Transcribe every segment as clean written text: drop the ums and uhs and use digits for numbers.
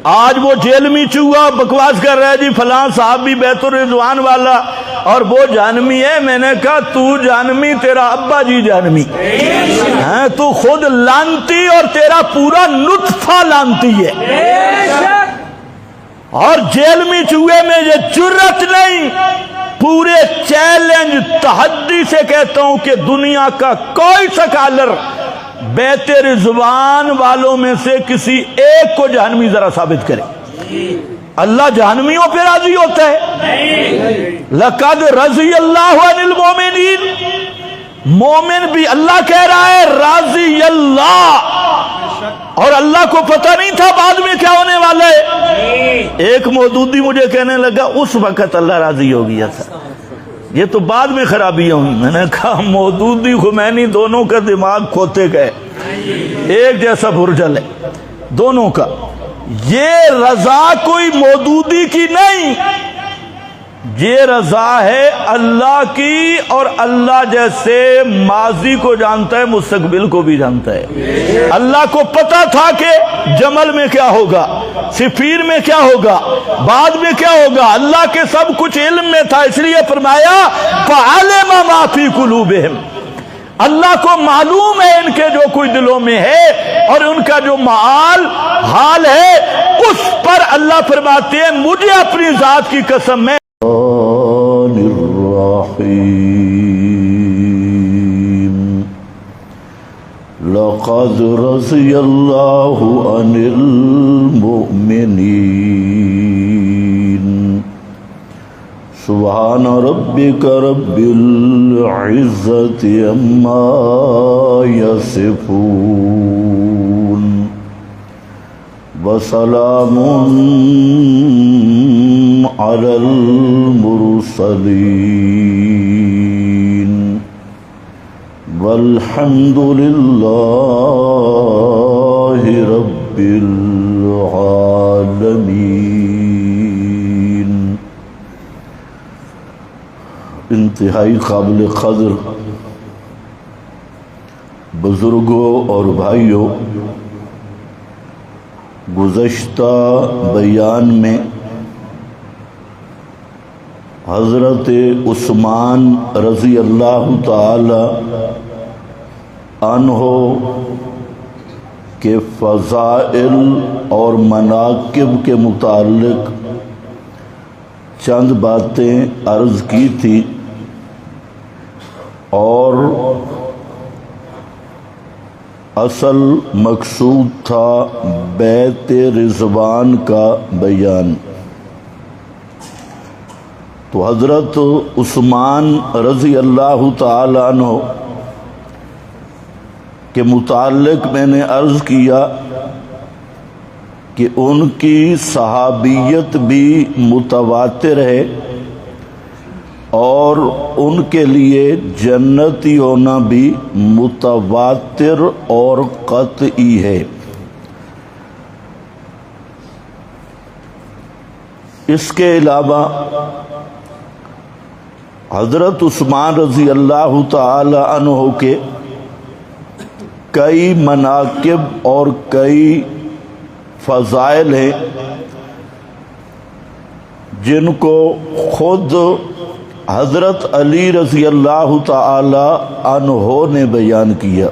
آج وہ جیل میں چوہا بکواس کر رہا ہے جی فلاں صاحب بھی بیت الرضوان والا اور وہ جہنمی ہے. میں نے کہا تو جہنمی، تیرا ابا جی جہنمی ہے، تو خود لانتی اور تیرا پورا نطفہ لانتی ہے. اور جیل میں چوہے میں یہ جرت نہیں، پورے چیلنج تحدی سے کہتا ہوں کہ دنیا کا کوئی سکالر بیت رضوان والوں میں سے کسی ایک کو جہنمی ذرا ثابت کرے. اللہ جہنمیوں پہ راضی ہوتا ہے. لقد رضی اللہ عن المومنین، مومن بھی اللہ کہہ رہا ہے راضی اللہ، اور اللہ کو پتہ نہیں تھا بعد میں کیا ہونے والا ہے. ایک مودودی مجھے کہنے لگا اس وقت اللہ راضی ہو گیا تھا، یہ تو بعد میں خرابیاں ہوئی. میں نے کہا مودودی خمینی دونوں کا دماغ کھوتے گئے، ایک جیسا بھرجل ہے دونوں کا. یہ رضا کوئی مودودی کی نہیں، یہ رضا ہے اللہ کی، اور اللہ جیسے ماضی کو جانتا ہے مستقبل کو بھی جانتا ہے. اللہ کو پتا تھا کہ جمل میں کیا ہوگا، صفیر میں کیا ہوگا، بعد میں کیا ہوگا. اللہ کے سب کچھ علم میں تھا، اس لیے فرمایا فَعَلِمَ مَا فِي قُلُوبِهِمْ. اللہ کو معلوم ہے ان کے جو کوئی دلوں میں ہے، اور ان کا جو حال ہے اس پر اللہ فرماتے ہیں مجھے اپنی ذات کی قسم میں لقد رضي الله عن المؤمنين سبحان ربك رب العزة عما يصفون وسلام على المرسلين والحمد لله رب العالمين. انتہائی قابل قدر بزرگوں اور بھائیوں، گزشتہ بیان میں حضرت عثمان رضی اللہ تعالی عنہ کے فضائل اور مناقب کے متعلق چند باتیں عرض کی تھی، اور اصل مقصود تھا بیت رضوان کا بیان. تو حضرت عثمان رضی اللہ تعالی عنہ کے متعلق میں نے عرض کیا کہ ان کی صحابیت بھی متواتر ہے، اور ان کے لیے جنتی ہونا بھی متواتر اور قطعی ہے. اس کے علاوہ حضرت عثمان رضی اللہ تعالی عنہ کے کئی مناقب اور کئی فضائل ہیں جن کو خود حضرت علی رضی اللہ تعالی عنہ نے بیان کیا،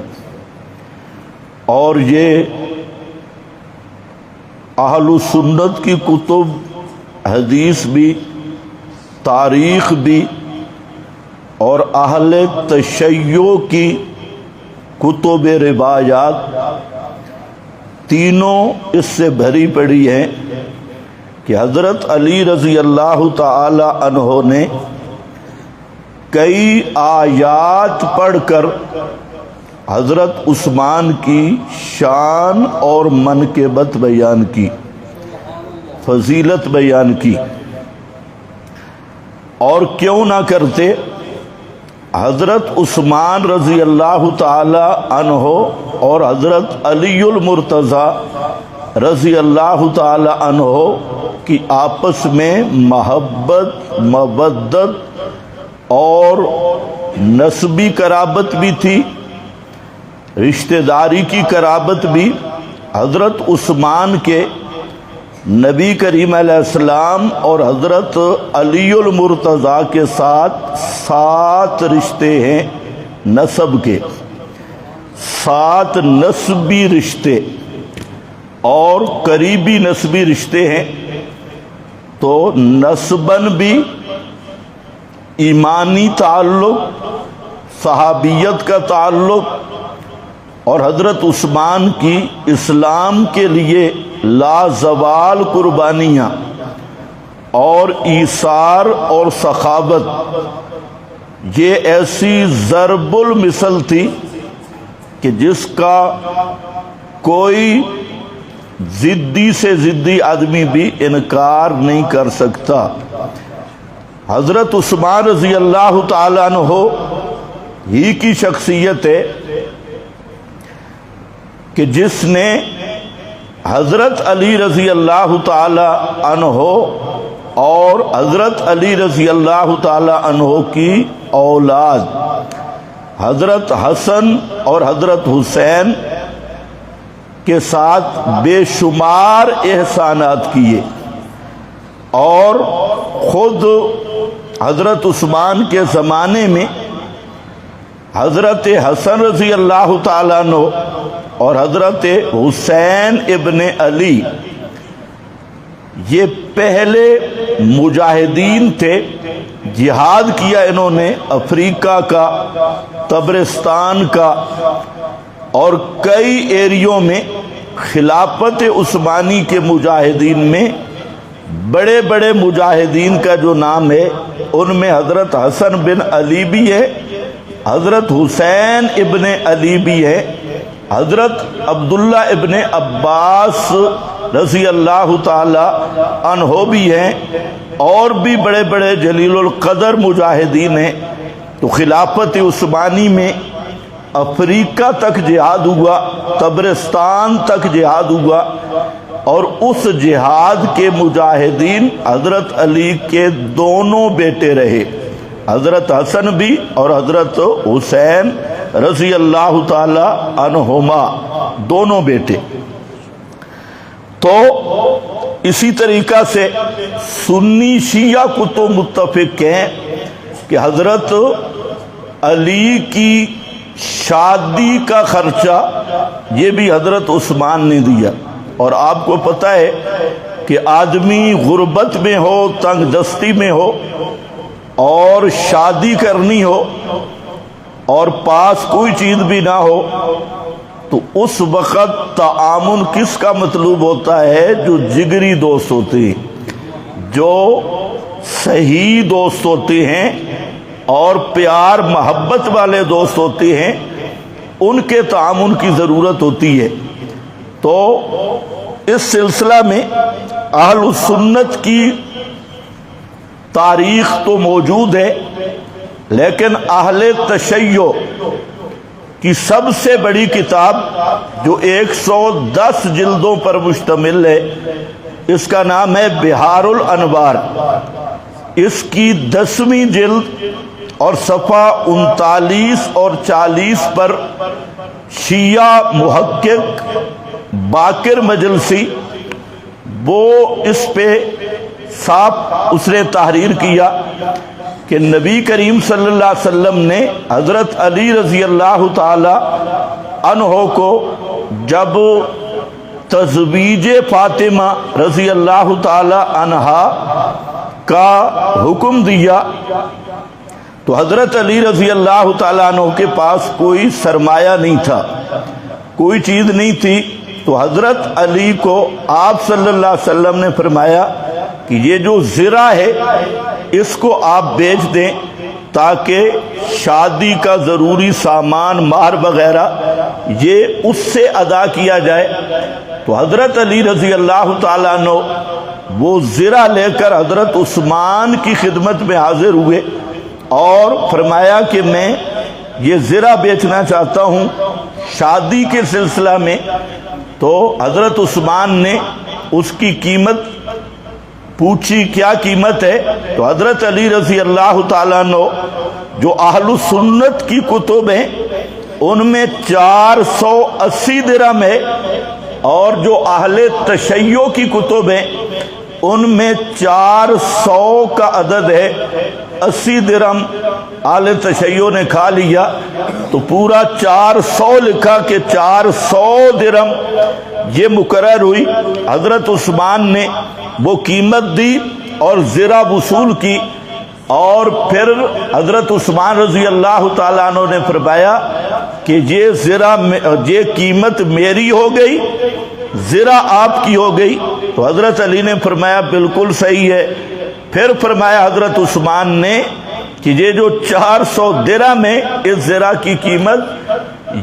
اور یہ اہل سنت کی کتب حدیث بھی، تاریخ بھی، اور اہل تشیع کی کتب روایات تینوں اس سے بھری پڑی ہیں کہ حضرت علی رضی اللہ تعالی عنہ نے کئی آیات پڑھ کر حضرت عثمان کی شان اور منقبت بیان کی، فضیلت بیان کی. اور کیوں نہ کرتے حضرت عثمان رضی اللہ تعالی عنہ اور حضرت علی المرتضی رضی اللہ تعالی عنہ کی آپس میں محبت، مودت اور نسبی قرابت بھی تھی، رشتہ داری کی قرابت بھی. حضرت عثمان کے نبی کریم علیہ السلام اور حضرت علی المرتضیٰ کے ساتھ 7 رشتے ہیں نسب کے، 7 نسبی رشتے اور قریبی نسبی رشتے ہیں۔ تو نسباً بھی ایمانی تعلق، صحابیت کا تعلق، اور حضرت عثمان کی اسلام کے لیے لازوال قربانیاں اور ایثار اور سخاوت، یہ ایسی ضرب المثل تھی کہ جس کا کوئی ضدی سے ضدی آدمی بھی انکار نہیں کر سکتا۔ حضرت عثمان رضی اللہ تعالیٰ عنہ ہی کی شخصیت ہے کہ جس نے حضرت علی رضی اللہ تعالی عنہ اور حضرت علی رضی اللہ تعالی عنہ کی اولاد حضرت حسن اور حضرت حسین کے ساتھ بے شمار احسانات کیے، اور خود حضرت عثمان کے زمانے میں حضرت حسن رضی اللہ تعالیٰ عنہ اور حضرت حسین ابن علی یہ پہلے مجاہدین تھے، جہاد کیا انہوں نے افریقہ کا، تبرستان کا اور کئی ایریوں میں۔ خلافت عثمانی کے مجاہدین میں بڑے بڑے مجاہدین کا جو نام ہے ان میں حضرت حسن بن علی بھی ہے، حضرت حسین ابن علی بھی ہے، حضرت عبداللہ ابن عباس رضی اللہ تعالی عنہ بھی ہیں، اور بھی بڑے بڑے جلیل القدر مجاہدین ہیں۔ تو خلافت عثمانی میں افریقہ تک جہاد ہوا، تبرستان تک جہاد ہوا، اور اس جہاد کے مجاہدین حضرت علی کے دونوں بیٹے رہے، حضرت حسن بھی اور حضرت حسین رضی اللہ تعالی عنہما، دونوں بیٹے۔ تو اسی طریقہ سے سنی شیعہ کو تو متفق ہیں کہ حضرت علی کی شادی کا خرچہ یہ بھی حضرت عثمان نے دیا۔ اور آپ کو پتہ ہے کہ آدمی غربت میں ہو، تنگ دستی میں ہو اور شادی کرنی ہو اور پاس کوئی چیز بھی نہ ہو، تو اس وقت تعاون کس کا مطلوب ہوتا ہے؟ جو جگری دوست ہوتے ہیں، جو صحیح دوست ہوتے ہیں اور پیار محبت والے دوست ہوتے ہیں، ان کے تعاون کی ضرورت ہوتی ہے۔ تو اس سلسلہ میں اہل السنت کی تاریخ تو موجود ہے، لیکن اہل تشیع کی سب سے بڑی کتاب جو 110 جلدوں پر مشتمل ہے، اس کا نام ہے بہار الانوار۔ اس کی 10ویں جلد اور صفحہ 39 اور 40 پر شیعہ محقق باقر مجلسی وہ اس پہ صاف اس نے تحریر کیا کہ نبی کریم صلی اللہ علیہ وسلم نے حضرت علی رضی اللہ تعالی عنہ کو جب تزویج فاطمہ رضی اللہ تعالی عنہا کا حکم دیا تو حضرت علی رضی اللہ تعالیٰ عنہ کے پاس کوئی سرمایہ نہیں تھا، کوئی چیز نہیں تھی، تو حضرت علی کو آپ صلی اللہ علیہ وسلم نے فرمایا کہ یہ جو زرہ ہے اس کو آپ بیچ دیں تاکہ شادی کا ضروری سامان، مہر وغیرہ یہ اس سے ادا کیا جائے۔ تو حضرت علی رضی اللہ تعالیٰ عنہ وہ زرہ لے کر حضرت عثمان کی خدمت میں حاضر ہوئے اور فرمایا کہ میں یہ زرہ بیچنا چاہتا ہوں شادی کے سلسلہ میں۔ تو حضرت عثمان نے اس کی قیمت پوچھی، کیا قیمت ہے؟ تو حضرت علی رضی اللہ تعالیٰ عنہ جو اہل سنت کی کتب ہیں ان میں 480 درہم ہے، اور جو اہل تشیع کی کتب ہیں ان میں 400 کا عدد ہے. 80 درہم اہل تشیع نے کھا لیا تو پورا 400 لکھا کہ 400 درہم یہ مقرر ہوئی. حضرت عثمان نے وہ قیمت دی اور زرہ وصول کی، اور پھر حضرت عثمان رضی اللہ تعالیٰ عنہ نے فرمایا کہ یہ قیمت میری ہو گئی، زرہ آپ کی ہو گئی. تو حضرت علی نے فرمایا بالکل صحیح ہے. پھر فرمایا حضرت عثمان نے کہ یہ جو 400 درہم ہے اس زرہ کی قیمت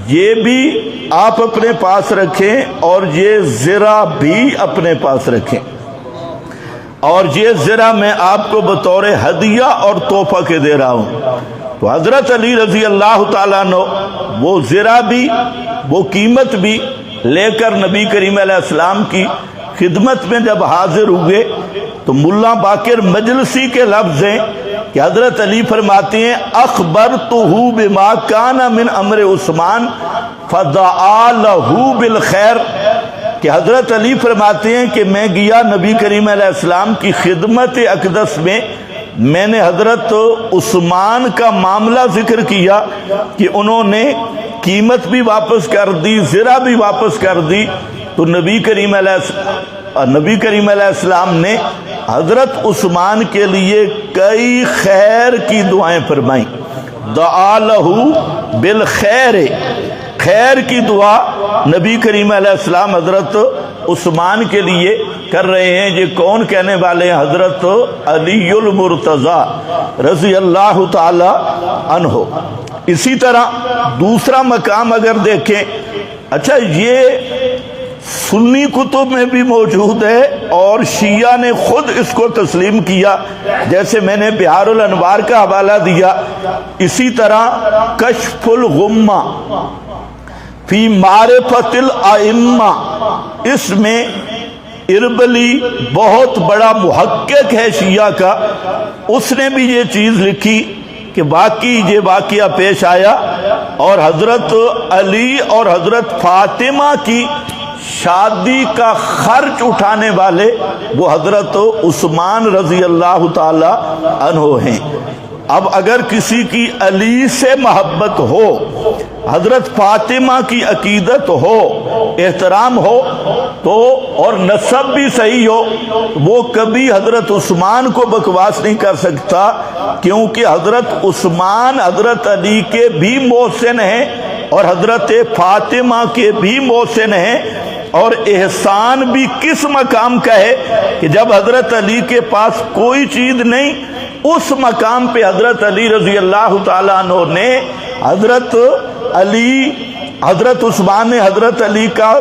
یہ بھی آپ اپنے پاس رکھیں اور یہ زرہ بھی اپنے پاس رکھیں، اور یہ زرہ میں آپ کو بطور ہدیہ اور تحفہ کے دے رہا ہوں. تو حضرت علی رضی اللہ تعالیٰ عنہ وہ زرہ بھی وہ قیمت بھی لے کر نبی کریم علیہ السلام کی خدمت میں جب حاضر ہوئے تو ملا باقر مجلسی کے لفظ ہیں کہ حضرت علی فرماتے ہیں اخبرتہ بما کان من امر عثمان فدعا لہ بالخیر، کہ حضرت علی فرماتے ہیں کہ میں گیا نبی کریم علیہ السلام کی خدمت اقدس میں نے حضرت عثمان کا معاملہ ذکر کیا کہ انہوں نے قیمت بھی واپس کر دی، زرہ بھی واپس کر دی. تو نبی کریم علیہ السلام نے حضرت عثمان کے لیے کئی خیر کی دعائیں فرمائیں. دعا لہ بالخیر، خیر کی دعا نبی کریم علیہ السلام حضرت عثمان کے لیے کر رہے ہیں. یہ کون کہنے والے ہیں؟ حضرت علی المرتضیٰ رضی اللہ تعالی عنہ. اسی طرح دوسرا مقام اگر دیکھیں، اچھا یہ سنی کتب میں بھی موجود ہے اور شیعہ نے خود اس کو تسلیم کیا، جیسے میں نے بہار الانوار کا حوالہ دیا. اسی طرح کشف الغمہ فی معرفت الائمہ، اس میں اربلی بہت بڑا محقق ہے شیعہ کا، اس نے بھی یہ چیز لکھی کہ واقعی یہ واقعہ پیش آیا اور حضرت علی اور حضرت فاطمہ کی شادی کا خرچ اٹھانے والے وہ حضرت عثمان رضی اللہ تعالی عنہ ہیں. اب اگر کسی کی علی سے محبت ہو، حضرت فاطمہ کی عقیدت ہو، احترام ہو تو اور نسب بھی صحیح ہو، وہ کبھی حضرت عثمان کو بکواس نہیں کر سکتا، کیونکہ حضرت عثمان حضرت علی کے بھی محسن ہیں اور حضرت فاطمہ کے بھی محسن ہیں. اور احسان بھی کس مقام کا ہے کہ جب حضرت علی کے پاس کوئی چیز نہیں، اس مقام پہ حضرت علی رضی اللہ تعالیٰ عنہ نے حضرت عثمان نے حضرت علی کا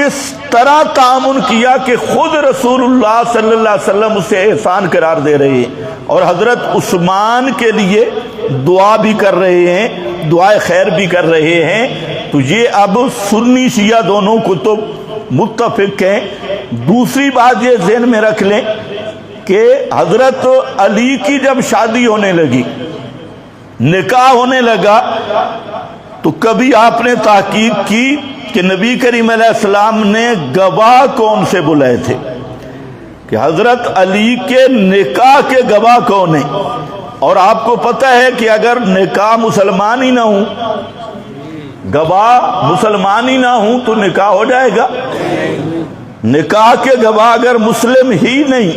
اس طرح تعامل کیا کہ خود رسول اللہ صلی اللہ علیہ وسلم اسے احسان قرار دے رہے ہیں اور حضرت عثمان کے لیے دعا بھی کر رہے ہیں، دعائے خیر بھی کر رہے ہیں. تو یہ اب سنی شیعہ دونوں کتب متفق ہیں. دوسری بات یہ ذہن میں رکھ لیں کہ حضرت علی کی جب شادی ہونے لگی، نکاح ہونے لگا، تو کبھی آپ نے تحقیق کی کہ نبی کریم علیہ السلام نے گواہ کون سے بلائے تھے، کہ حضرت علی کے نکاح کے گواہ کون ہیں. اور آپ کو پتہ ہے کہ اگر نکاح مسلمان ہی نہ ہوں، گواہ مسلمان ہی نہ ہوں تو نکاح ہو جائے گا؟ نکاح کے گواہ اگر مسلم ہی نہیں،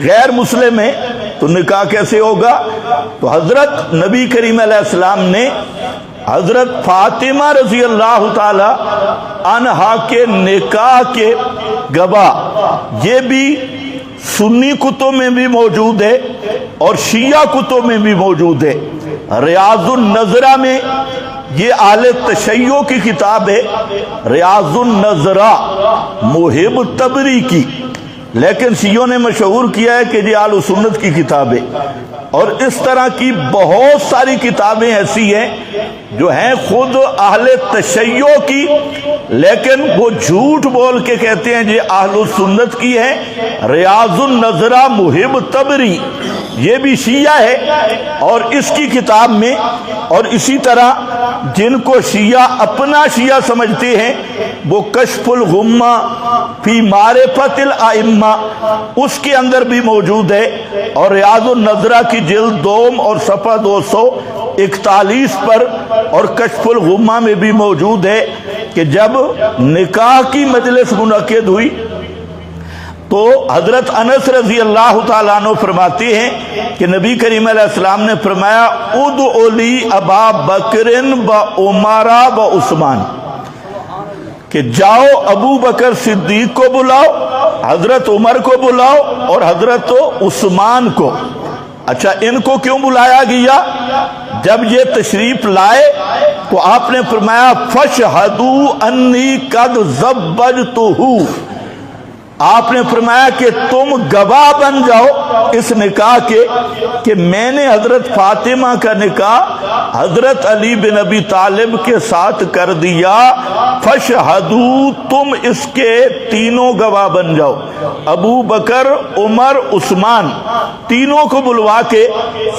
غیر مسلم ہے تو نکاح کیسے ہوگا؟ تو حضرت نبی کریم علیہ السلام نے حضرت فاطمہ رضی اللہ تعالی عنہا کے نکاح کے گواہ یہ بھی سنی کتب میں بھی موجود ہے اور شیعہ کتب میں بھی موجود ہے. ریاض النظرہ میں، یہ اہل تشیع کی کتاب ہے، ریاض النظرہ محب تبری کی، لیکن شیعوں نے مشہور کیا ہے کہ یہ اہل سنت کی کتاب ہے. اور اس طرح کی بہت ساری کتابیں ایسی ہیں جو ہیں خود اہل تشیع کی، لیکن وہ جھوٹ بول کے کہتے ہیں یہ اہل سنت کی ہے. ریاض النظرہ محب تبری یہ بھی شیعہ ہے، اور اس کی کتاب میں، اور اسی طرح جن کو شیعہ اپنا شیعہ سمجھتے ہیں وہ کشف الغمہ فی معرفت الائمہ، اس کے اندر بھی موجود ہے، اور ریاض النظرہ کی جلد 2 اور صفحہ 241 پر، اور کشف الغمہ میں بھی موجود ہے کہ جب نکاح کی مجلس منعقد ہوئی تو حضرت انس رضی اللہ تعالیٰ عنہ فرماتے ہیں کہ نبی کریم علیہ السلام نے فرمایا ادعو لی ابا بکر و عمر و عثمان، کہ جاؤ ابو بکر صدیق کو بلاؤ، حضرت عمر کو بلاؤ اور حضرت عثمان کو۔ اچھا، ان کو کیوں بلایا گیا؟ جب یہ تشریف لائے تو آپ نے فرمایا فَاشْهَدُوا أَنِّي قَدْ زَوَّجْتُهُ، آپ نے فرمایا کہ تم گواہ بن جاؤ اس نکاح کے کہ میں نے حضرت فاطمہ کا نکاح حضرت علی بن ابی طالب کے ساتھ کر دیا، فَاشْهَدُوا، تم اس کے تینوں گواہ بن جاؤ، ابو بکر، عمر، عثمان، تینوں کو بلوا کے،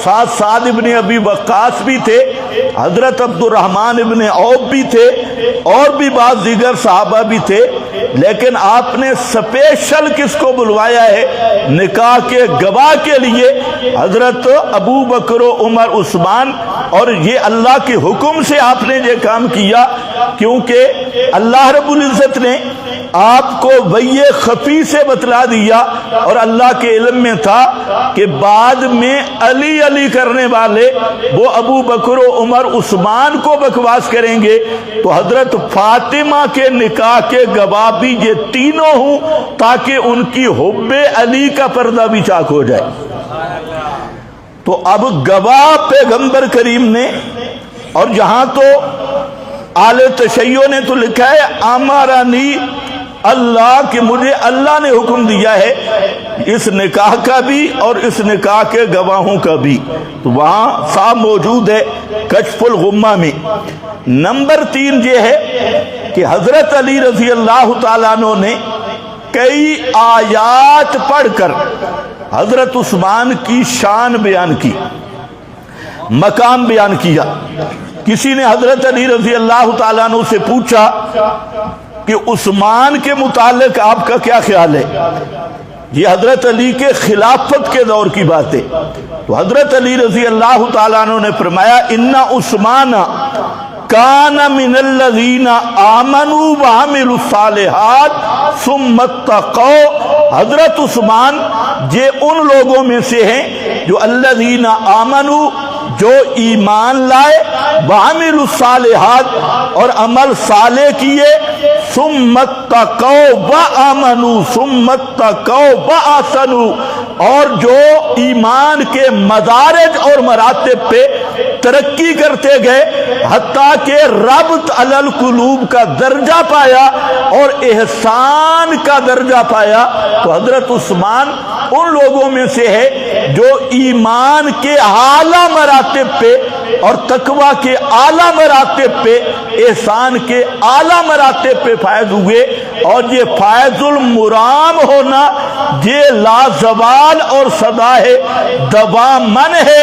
ساتھ سعد ابن ابی وقاص بھی تھے، حضرت عبد الرحمن ابن عوف بھی تھے، اور بھی بعض دیگر صحابہ بھی تھے، لیکن آپ نے سپیشل کس کو بلوایا ہے نکاح کے گواہ کے لیے؟ حضرت ابو بکر و عمر، عثمان، اور یہ اللہ کے حکم سے آپ نے یہ کام کیا، کیونکہ اللہ رب العزت نے آپ کو وحی خفی سے بتلا دیا، اور اللہ کے علم میں تھا کہ بعد میں علی علی کرنے والے وہ ابو بکر و عمر، عثمان کو بکواس کریں گے، تو حضرت فاطمہ کے نکاح کے گواہ بھی یہ تینوں ہوں، تاکہ ان کی حب علی کا پردہ بھی چاک ہو جائے۔ تو اب گواہ پیغمبر کریم نے، اور جہاں تو آل تشیع نے تو لکھا ہے امرانی اللہ، کہ مجھے اللہ نے حکم دیا ہے اس نکاح کا بھی اور اس نکاح کے گواہوں کا بھی، تو وہاں صاحب موجود ہے کشف الغمہ میں۔ نمبر 3 یہ ہے کہ حضرت علی رضی اللہ تعالیٰ عنہ نے کئی آیات پڑھ کر حضرت عثمان کی شان بیان کی، مقام بیان کیا۔ کسی نے حضرت علی رضی اللہ تعالیٰ عنہ سے پوچھا کہ عثمان کے متعلق آپ کا کیا خیال ہے؟ یہ حضرت علی کے خلافت کے دور کی بات ہے، تو حضرت علی رضی اللہ تعالیٰ عنہ نے فرمایا ان عثمان کان من الذین آمنوا وعملوا الصالحات ثم اتقوا، حضرت عثمان یہ ان لوگوں میں سے ہیں جو الذین آمنوا، جو ایمان لائے، وعملوا الصالحات، اور عمل صالح کیے، ثم اتقوا وآمنوا ثم اتقوا واحسنوا، اور جو ایمان کے مدارج اور مراتب پہ ترقی کرتے گئے حتیٰ کہ ربط علی القلوب کا درجہ پایا اور احسان کا درجہ پایا، تو حضرت عثمان ان لوگوں میں سے ہے جو ایمان کے اعلیٰ مراتب پہ اور تقوی کے اعلیٰ مراتب پہ، احسان کے اعلیٰ مراتب پہ فائز ہوئے، اور یہ فائز المرام ہونا یہ لازوال اور سدا ہے، دوامن ہے،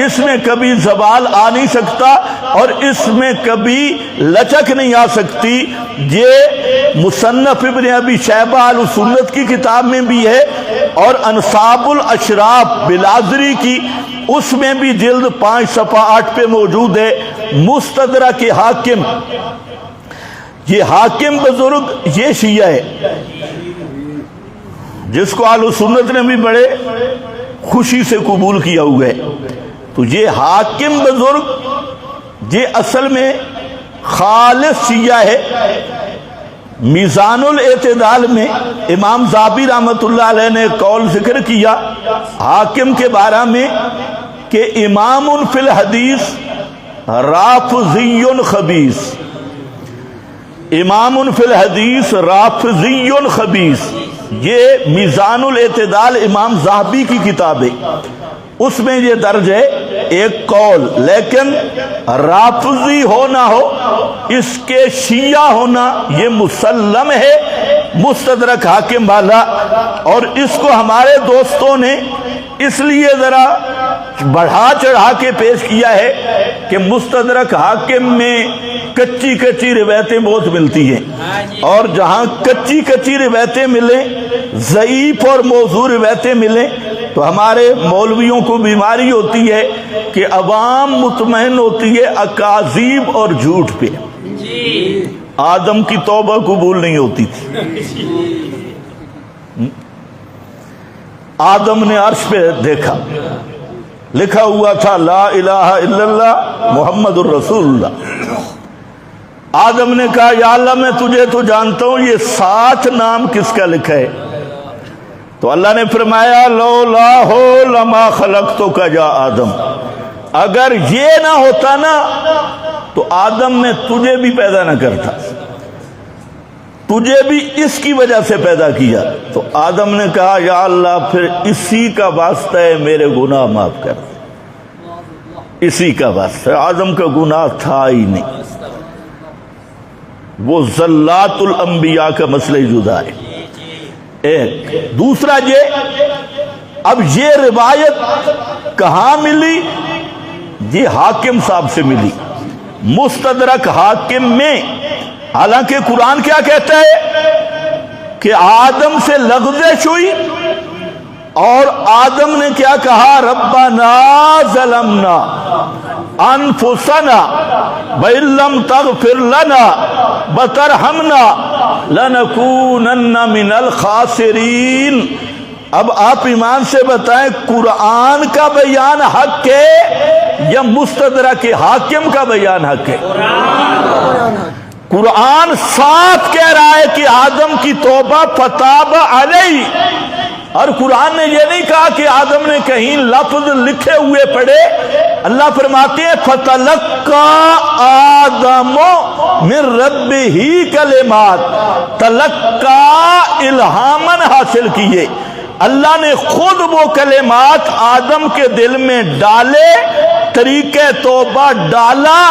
اس میں کبھی زوال آ نہیں سکتا اور اس میں کبھی لچک نہیں آ سکتی۔ یہ مصنف ابن ابی شیبہ السنت کی کتاب میں بھی ہے، اور انصاب الاشراف بلازری کی اس میں بھی جلد 5 صفحہ 8 پہ موجود ہے۔ مستدرک حاکم، یہ حاکم بزرگ یہ شیعہ ہے جس کو اہل سنت نے بھی بڑے خوشی سے قبول کیا ہوا ہے، تو یہ حاکم بزرگ یہ اصل میں خالص شیعہ ہے۔ میزان الاعتدال میں امام ذہبی رحمۃ اللہ علیہ نے قول ذکر کیا حاکم کے بارے میں کہ امام فی الحدیث رافضی خبیث، امام فی الحدیث رافضی خبیث، یہ میزان الاعتدال امام ذہبی کی کتاب ہے، اس میں یہ درج ہے ایک قول، لیکن رافضی ہو نہ ہو اس کے شیعہ ہونا یہ مسلم ہے، مستدرک حاکم والا، اور اس کو ہمارے دوستوں نے اس لیے ذرا بڑھا چڑھا کے پیش کیا ہے کہ مستدرک حاکم میں کچی کچی روایتیں بہت ملتی ہیں، اور جہاں کچی کچی روایتیں ملیں، ضعیف اور موضوع روایتیں ملیں، تو ہمارے مولویوں کو بیماری ہوتی ہے کہ عوام مطمئن ہوتی ہے اکاذیب اور جھوٹ پہ۔ آدم کی توبہ قبول نہیں ہوتی تھی، آدم نے عرش پہ دیکھا، لکھا ہوا تھا لا الہ الا اللہ محمد الرسول اللہ۔ آدم نے کہا یا اللہ میں تجھے تو جانتا ہوں، یہ 7 نام کس کا لکھا ہے؟ تو اللہ نے فرمایا لولا ہو لما خلقتک یا آدم، اگر یہ نہ ہوتا نا تو آدم میں تجھے بھی پیدا نہ کرتا، تجھے بھی اس کی وجہ سے پیدا کیا۔ تو آدم نے کہا یا اللہ پھر اسی کا واسطہ ہے میرے گناہ معاف کر، اسی کا واسطہ۔ آدم کا گناہ تھا ہی نہیں، وہ زلات الانبیاء کا مسئلہ جدا ہے۔ ایک دوسرا اب یہ روایت کہاں ملی؟ یہ حاکم صاحب سے ملی، مستدرک حاکم میں۔ حالانکہ قرآن کیا کہتا ہے کہ آدم سے لغزش ہوئی، اور آدم نے کیا کہا؟ ربنا ظلمنا انفسنا وان لم تغفر لنا وترحمنا لنکونن من الخاسرین۔ اب آپ ایمان سے بتائیں قرآن کا بیان حق ہے یا مستدرک حاکم کا بیان حق ہے؟ قرآن صاف کہہ رہا ہے کہ آدم کی توبہ فتاب علیہ، اور قرآن نے یہ نہیں کہا کہ آدم نے کہیں لفظ لکھے ہوئے پڑھے۔ اللہ فرماتے ہیں فَتَلَقَّى آدَمُ مِن رَبِّهِ کلمات، تلقى الہامن حاصل کیے، اللہ نے خود وہ کلمات آدم کے دل میں ڈالے، طریقہ توبہ ڈالا،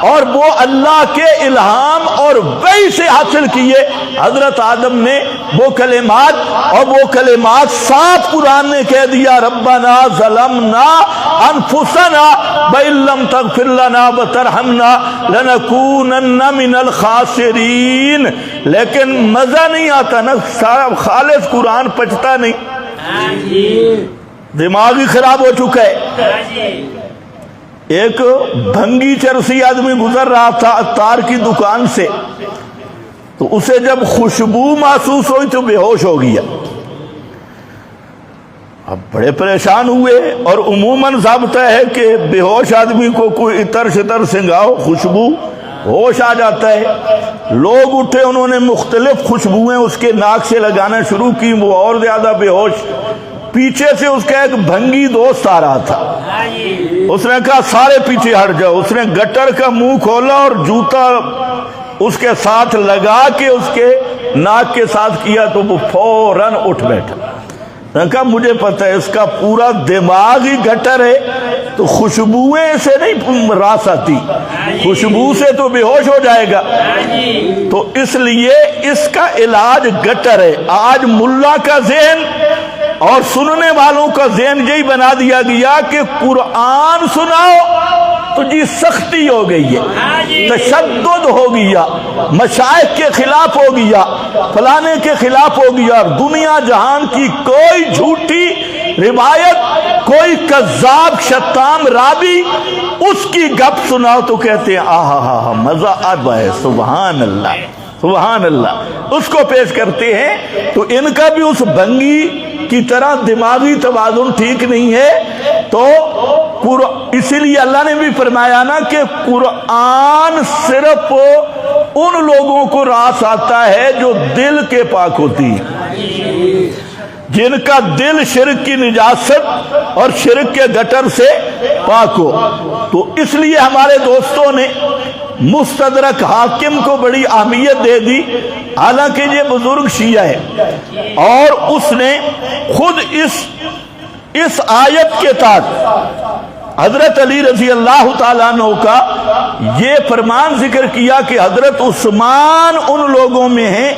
اور وہ اللہ کے الہام اور وحی سے حاصل کیے۔ حضرت آدم نے وہ کلمات، اور وہ کلمات صاف قرآن نے کہہ دیا ربنا ظلمنا انفسنا وان لم تغفر لنا وترحمنا لنکونن من الخاسرین۔ لیکن مزہ نہیں آتا نا، خالص قرآن پچتا نہیں، دماغ ہی خراب ہو چکا ہے۔ ایک بھنگی چرسی آدمی گزر رہا تھا عطار کی دکان سے، تو اسے جب خوشبو محسوس ہوئی تو بے ہوش ہو گیا۔ اب بڑے پریشان ہوئے، اور عموماً ضابطہ ہے کہ بے ہوش آدمی کو کوئی عطر شطر سنگھاؤ، خوشبو ہوش آ جاتا ہے۔ لوگ اٹھے، انہوں نے مختلف خوشبوئیں اس کے ناک سے لگانا شروع کی، وہ اور زیادہ بے ہوش۔ پیچھے سے اس کا ایک بھنگی دوست آ رہا تھا، اس نے کہا سارے پیچھے ہٹ جاؤ۔ اس نے گٹر کا منہ کھولا اور جوتا اس کے ساتھ لگا کے اس کے ناک کے ساتھ کیا، تو وہ فوراً اٹھ بیٹھا۔ نے کہا مجھے پتہ ہے اس کا پورا دماغ ہی گٹر ہے، تو خوشبوئیں سے نہیں راس آتی، خوشبو سے تو بے ہوش ہو جائے گا، تو اس لیے اس کا علاج گٹر ہے۔ آج ملا کا ذہن اور سننے والوں کا ذہن یہی بنا دیا گیا کہ قرآن سناؤ تو جی سختی ہو گئی ہے، تشدد ہو گیا، مشائخ کے خلاف ہو گیا، فلانے کے خلاف ہو گیا، اور دنیا جہان کی کوئی جھوٹی روایت، کوئی کذاب شتام راوی، اس کی گپ سناؤ تو کہتے ہیں آہا ہا ہا مزہ آتا ہے، سبحان اللہ سبحان اللہ، اس کو پیش کرتے ہیں۔ تو ان کا بھی اس بھنگی کی طرح دماغی توازن ٹھیک نہیں ہے، تو اسی لیے اللہ نے بھی فرمایا نا کہ قرآن صرف ان لوگوں کو راس آتا ہے جو دل کے پاک ہوتی ہے، جن کا دل شرک کی نجاست اور شرک کے گٹر سے پاک ہو۔ تو اس لیے ہمارے دوستوں نے مستدرک حاکم کو بڑی اہمیت دے دی، حالانکہ یہ بزرگ شیعہ ہے، اور اس نے خود اس آیت کے تحت حضرت علی رضی اللہ تعالیٰ عنہ کا یہ فرمان ذکر کیا کہ حضرت عثمان ان لوگوں میں ہیں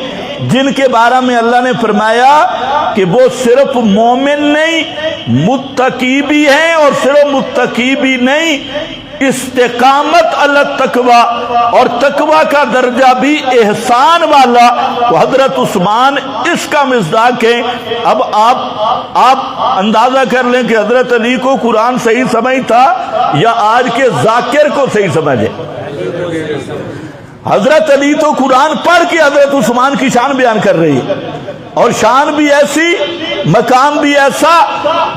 جن کے بارے میں اللہ نے فرمایا کہ وہ صرف مومن نہیں متقی بھی ہیں، اور صرف متقی بھی نہیں استقامت علی التقوی، اور تقوی کا درجہ بھی احسان والا۔ تو حضرت عثمان اس کا مصداق ہے۔ اب آپ اندازہ کر لیں کہ حضرت علی کو قرآن صحیح سمجھ تھا یا آج کے ذاکر کو صحیح سمجھے؟ حضرت علی تو قرآن پڑھ کے حضرت عثمان کی شان بیان کر رہی ہے، اور شان بھی ایسی، مقام بھی ایسا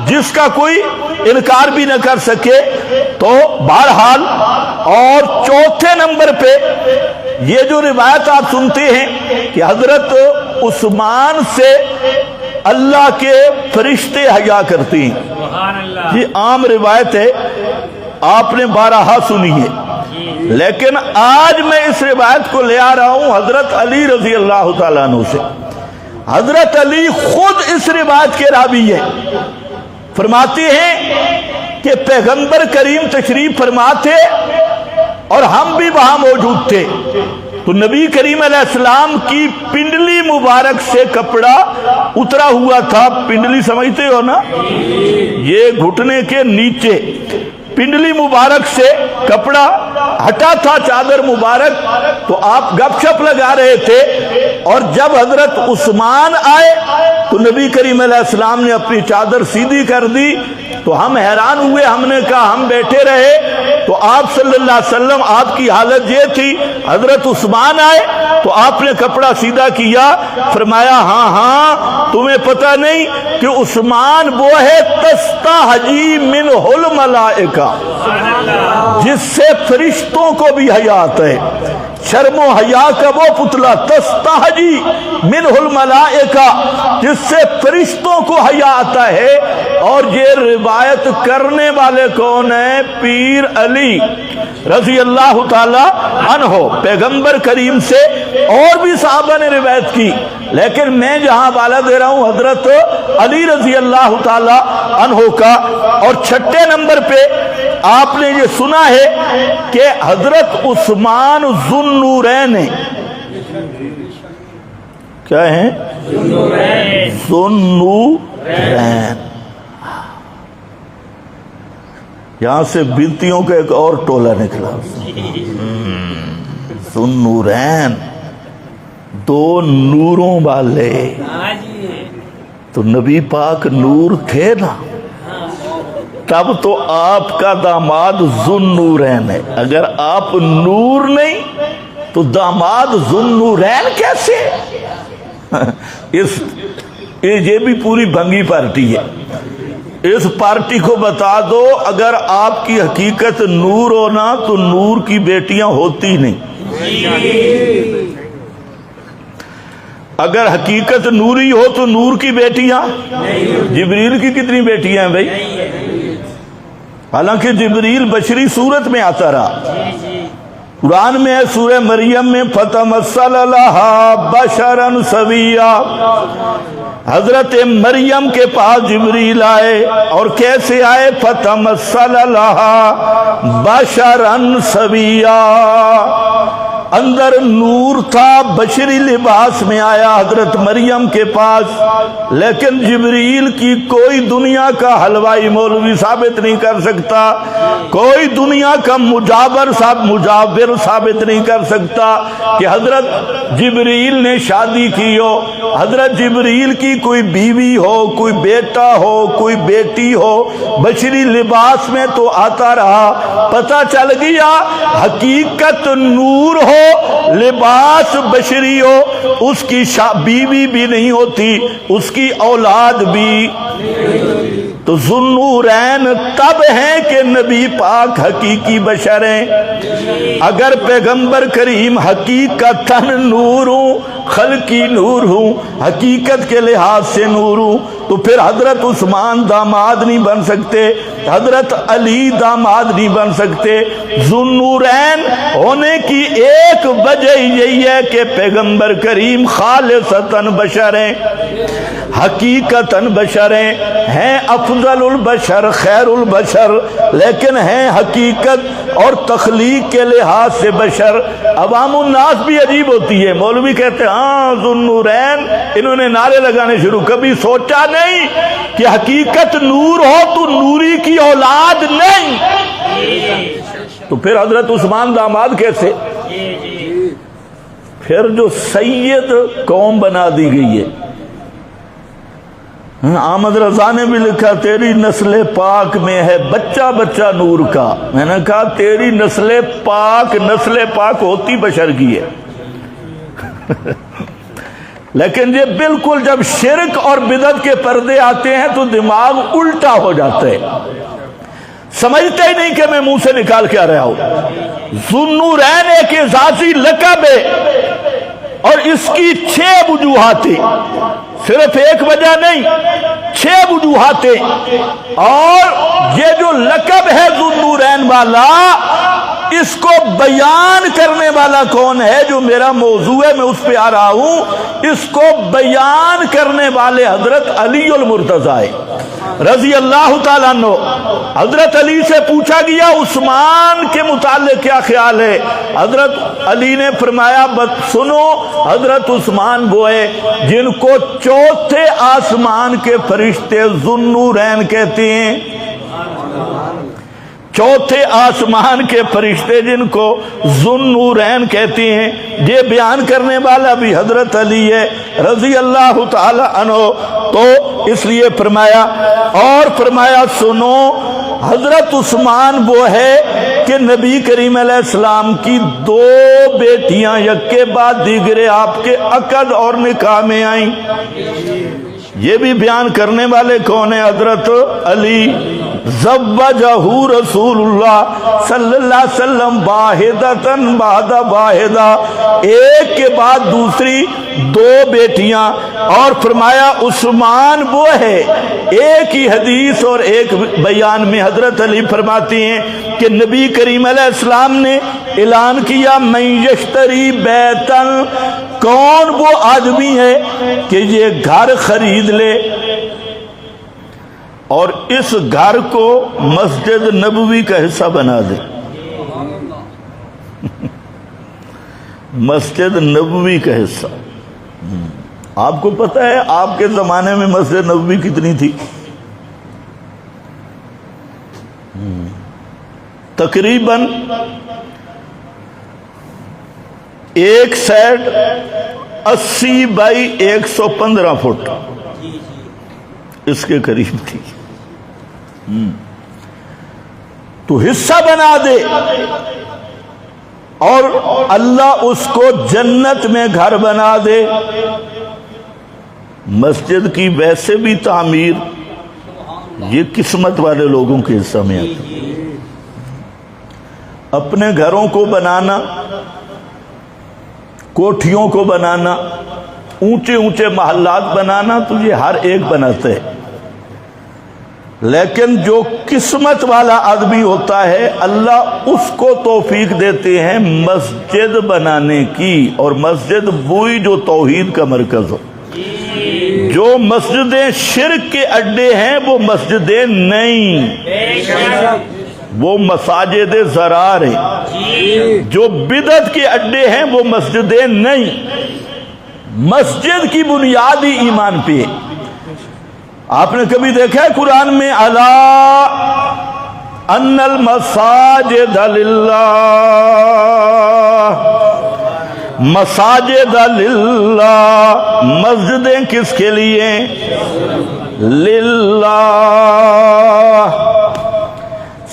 جس کا کوئی انکار بھی نہ کر سکے۔ تو بہرحال، اور چوتھے نمبر پہ یہ جو روایت آپ سنتے ہیں کہ حضرت عثمان سے اللہ کے فرشتے حیا کرتے ہیں، یہ عام روایت ہے، آپ نے بارہا سنی ہے، لیکن آج میں اس روایت کو لے آ رہا ہوں حضرت علی رضی اللہ تعالیٰ عنہ سے۔ حضرت علی خود اس روایت کے راوی ہیں، فرماتے ہیں کہ پیغمبر کریم تشریف فرما تھے اور ہم بھی وہاں موجود تھے، تو نبی کریم علیہ السلام کی پنڈلی مبارک سے کپڑا اترا ہوا تھا۔ پنڈلی سمجھتے ہو نا، یہ گھٹنے کے نیچے پنڈلی مبارک سے کپڑا ہٹا تھا، چادر مبارک، تو آپ گپ شپ لگا رہے تھے، اور جب حضرت عثمان آئے تو نبی کریم علیہ السلام نے اپنی چادر سیدھی کر دی، تو ہم حیران ہوئے، ہم نے کہا ہم بیٹھے رہے، تو آپ صلی اللہ علیہ وسلم آپ کی حالت یہ تھی، حضرت عثمان آئے تو آپ نے کپڑا سیدھا کیا، فرمایا ہاں ہاں تمہیں پتہ نہیں کہ عثمان وہ ہے تستحجی منہ الملائکہ، جس سے فرشتوں کو بھی حیا آتا ہے، شرم و حیا کا وہ پتلا تستحجی منہ الملائکہ، جس سے فرشتوں کو حیا آتا ہے۔ اور یہ روایت کرنے والے کون ہیں؟ پیر علی رضی اللہ تعالی عنہ، پیغمبر کریم سے اور بھی صحابہ نے روایت کی، لیکن میں جہاں حوالہ دے رہا ہوں حضرت علی رضی اللہ تعالی عنہ کا۔ اور چھٹے نمبر پہ آپ نے یہ سنا ہے کہ حضرت عثمان ذو النورین کیا ہیں؟ ذو النورین۔ یہاں سے بدتیوں کا ایک اور ٹولہ نکلا، ذو النورین، دو نوروں والے۔ تو نبی پاک نور تھے نا، تب تو آپ کا داماد ذو النورین ہے، اگر آپ نور نہیں تو داماد ذو النورین کیسے؟ یہ بھی پوری بھنگی پارٹی ہے۔ اس پارٹی کو بتا دو اگر آپ کی حقیقت نور ہونا تو نور کی بیٹیاں ہوتی نہیں، اگر حقیقت نوری ہو تو نور کی بیٹیاں، جبریل کی کتنی بیٹیاں ہیں بھائی؟ حالانکہ جبریل بشری صورت میں آتا رہا، قرآن میں ہے سورہ مریم میں فَتَمَثَّلَ لَهَا بَشَرًا سَوِيًّا، حضرت مریم کے پاس جبریل آئے، اور کیسے آئے؟ فَتَمَثَّلَ لَهَا بَشَرًا سَوِيًّا، اندر نور تھا، بشری لباس میں آیا حضرت مریم کے پاس، لیکن جبریل کی کوئی دنیا کا حلوائی مولوی ثابت نہیں کر سکتا، کوئی دنیا کا مجاور ثابت نہیں کر سکتا کہ حضرت جبریل نے شادی کی ہو، حضرت جبریل کی کوئی بیوی ہو، کوئی بیٹا ہو، کوئی بیٹی ہو، بشری لباس میں تو آتا رہا۔ پتہ چل گیا حقیقت نور ہو، لباس بشری ہو، اس کی بیوی بھی نہیں ہوتی، اس کی اولاد بھی۔ تو ذو النورین تب ہیں کہ نبی پاک حقیقی بشر ہیں۔ اگر پیغمبر کریم حقیقتاً نور ہوں، خلقی نور ہوں، حقیقت کے لحاظ سے نور ہوں، تو پھر حضرت عثمان داماد نہیں بن سکتے، حضرت علی داماد نہیں بن سکتے۔ ذو النورین ہونے کی ایک وجہ یہی ہے کہ پیغمبر کریم خالصتاً بشر ہیں، حقیقتاً بشر ہیں افضل البشر، خیر البشر، لیکن ہیں حقیقت اور تخلیق کے لحاظ سے بشر۔ عوام الناس بھی عجیب ہوتی ہے، مولوی کہتے ہیں ہاں ذوالنورین، انہوں نے نعرے لگانے شروع، کبھی سوچا نہیں کہ حقیقت نور ہو تو نوری کی اولاد نہیں، تو پھر حضرت عثمان داماد کیسے؟ پھر جو سید قوم بنا دی گئی ہے۔ احمد رضا نے بھی لکھا تیری نسل پاک میں ہے بچہ بچہ نور کا۔ میں نے کہا تیری نسل پاک ہوتی بشر کی ہے لیکن یہ بالکل جب شرک اور بدعت کے پردے آتے ہیں تو دماغ الٹا ہو جاتا ہے، سمجھتے ہی نہیں کہ میں منہ سے نکال کے آ رہا ہوں۔ ذوالنورین ایک اعزازی لقب ہے اور اس کی 6 وجوہات، صرف ایک وجہ نہیں، 6 وجوہات، اور یہ جو لقب ہے ذوالنورین والا، اس کو بیان کرنے والا کون ہے؟ جو میرا موضوع ہے میں اس پہ آ رہا ہوں، اس کو بیان کرنے والے حضرت علی المرتضی رضی اللہ تعالیٰ عنہ۔ حضرت علی سے پوچھا گیا عثمان کے متعلق کیا خیال ہے؟ حضرت علی نے فرمایا سنو، حضرت عثمان وہ ہے جن کو چوتھے آسمان کے فرشتے ذوالنورین کہتے ہیں، چوتھے آسمان کے فرشتے جن کو ذوالنورین کہتے ہیں۔ یہ بیان کرنے والا بھی حضرت علی ہے رضی اللہ تعالی عنہ، تو اس لیے فرمایا، اور فرمایا سنو، حضرت عثمان وہ ہے کہ نبی کریم علیہ السلام کی 2 بیٹیاں یک کے بعد دیگرے آپ کے عقد اور نکاح میں آئیں۔ یہ بھی بیان کرنے والے کون ہیں؟ حضرت علی۔ زوجہ رسول اللہ صلی اللہ علیہ وسلم واحدتاً بعد واحدہ، ایک کے بعد دوسری 2 بیٹیاں، اور فرمایا عثمان وہ ہے، ایک ہی حدیث اور ایک بیان میں حضرت علی فرماتے ہیں کہ نبی کریم علیہ السلام نے اعلان کیا من یشتری بیتن، کون وہ آدمی ہے کہ یہ گھر خرید لے اور اس گھر کو مسجد نبوی کا حصہ بنا دے۔ مسجد نبوی کا حصہ۔ آپ کو پتہ ہے آپ کے زمانے میں مسجد نبوی کتنی تھی؟ تقریباً ایک سائڈ 80 بائی 115 فٹ اس کے قریب تھی، تو حصہ بنا دے اور اللہ اس کو جنت میں گھر بنا دے۔ مسجد کی ویسے بھی تعمیر یہ قسمت والے لوگوں کے حصہ میں آتی ہے۔ اپنے گھروں کو بنانا، کوٹھیوں کو بنانا، اونچے اونچے محلات بنانا تو یہ ہر ایک بناتا ہے، لیکن جو قسمت والا آدمی ہوتا ہے اللہ اس کو توفیق دیتے ہیں مسجد بنانے کی، اور مسجد وہی جو توحید کا مرکز ہو۔ جو مسجدیں شرک کے اڈے ہیں وہ مسجدیں نہیں، وہ مساجد زرار ہیں۔ جو بدعت کے اڈے ہیں وہ مسجدیں نہیں، مسجد کی بنیاد ہی ایمان پہ ہے۔ آپ نے کبھی دیکھا ہے قرآن میں الا ان المساجد للہ، مساجد للہ، مسجدیں کس کے لیے؟ للہ،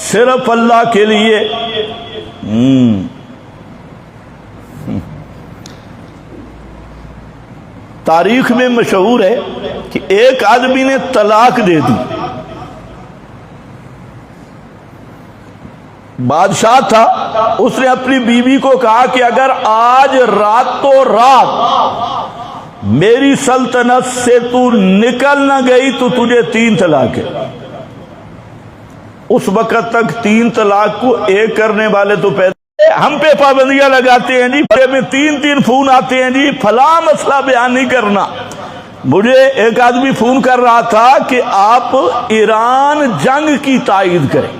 صرف اللہ کے لیے۔ تاریخ میں مشہور ہے کہ ایک آدمی نے طلاق دے دی، بادشاہ تھا، اس نے اپنی بیوی کو کہا کہ اگر آج راتوں رات میری سلطنت سے تو نکل نہ گئی تو تجھے 3 طلاق ہے۔ اس وقت تک 3 طلاق کو ایک کرنے والے تو پیدا، ہم پہ پابندیاں لگاتے ہیں جی، میں 3 فون آتے ہیں جی فلاں مسئلہ بیان نہیں کرنا۔ مجھے ایک آدمی فون کر رہا تھا کہ آپ ایران جنگ کی تائید کریں،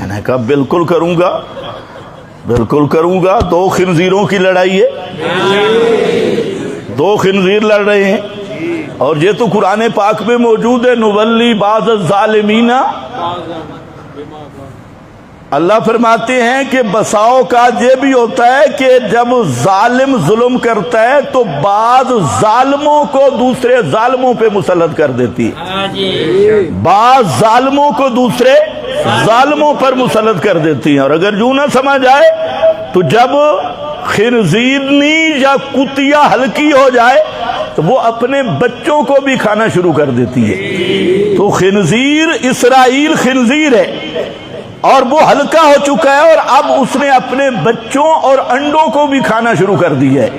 میں نے کہا بالکل کروں گا، بالکل کروں گا۔ 2 خنزیروں کی لڑائی ہے، 2 خنزیر لڑ رہے ہیں، اور یہ تو قرآن پاک میں موجود ہے، نولی بعض الظالمین۔ اللہ فرماتے ہیں کہ بساؤ کا یہ بھی ہوتا ہے کہ جب ظالم ظلم کرتا ہے تو بعض ظالموں کو دوسرے ظالموں پہ مسلط کر دیتی ہے، بعض ظالموں کو دوسرے ظالموں پر مسلط کر دیتی ہیں۔ اور اگر یوں نہ سمجھ آئے تو جب خنزیرنی یا کتیا ہلکی ہو جائے تو وہ اپنے بچوں کو بھی کھانا شروع کر دیتی ہے۔ تو خنزیر اسرائیل خنزیر ہے اور وہ ہلکا ہو چکا ہے، اور اب اس نے اپنے بچوں اور انڈوں کو بھی کھانا شروع کر دیا ہے۔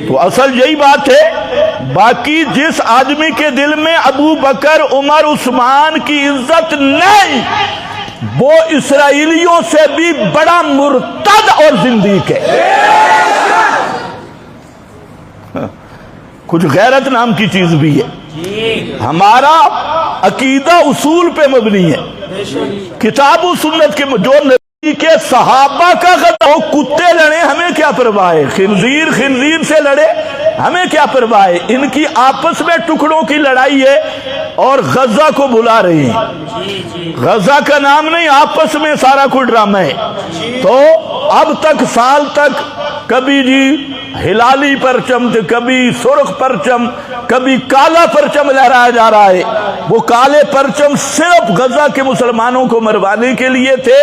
تو اصل یہی بات ہے۔ باقی جس آدمی کے دل میں ابو بکر، عمر، عثمان کی عزت نہیں، وہ اسرائیلیوں سے بھی بڑا مرتد اور زندیق ہے۔ کچھ غیرت نام کی چیز بھی ہے۔ ہمارا عقیدہ اصول پہ مبنی ہے، کتاب و سنت کے۔ جو نبی کے صحابہ کا غزہ ہو، کتے لڑے ہمیں کیا پرواہ ہے، خنزیر خنزیر سے لڑے ہمیں کیا پرواہ ہے۔ ان کی آپس میں ٹکڑوں کی لڑائی ہے اور غزہ کو بلا رہے ہیں۔ غزہ کا نام نہیں، آپس میں سارا کوئی ڈرامہ ہے۔ تو اب تک سال تک کبھی جی ہلالی پرچم، کبھی سرخ پرچم، کبھی کالا پرچم لہرایا جا رہا ہے۔ وہ کالے پرچم صرف غزہ کے مسلمانوں کو مروانے کے لیے تھے،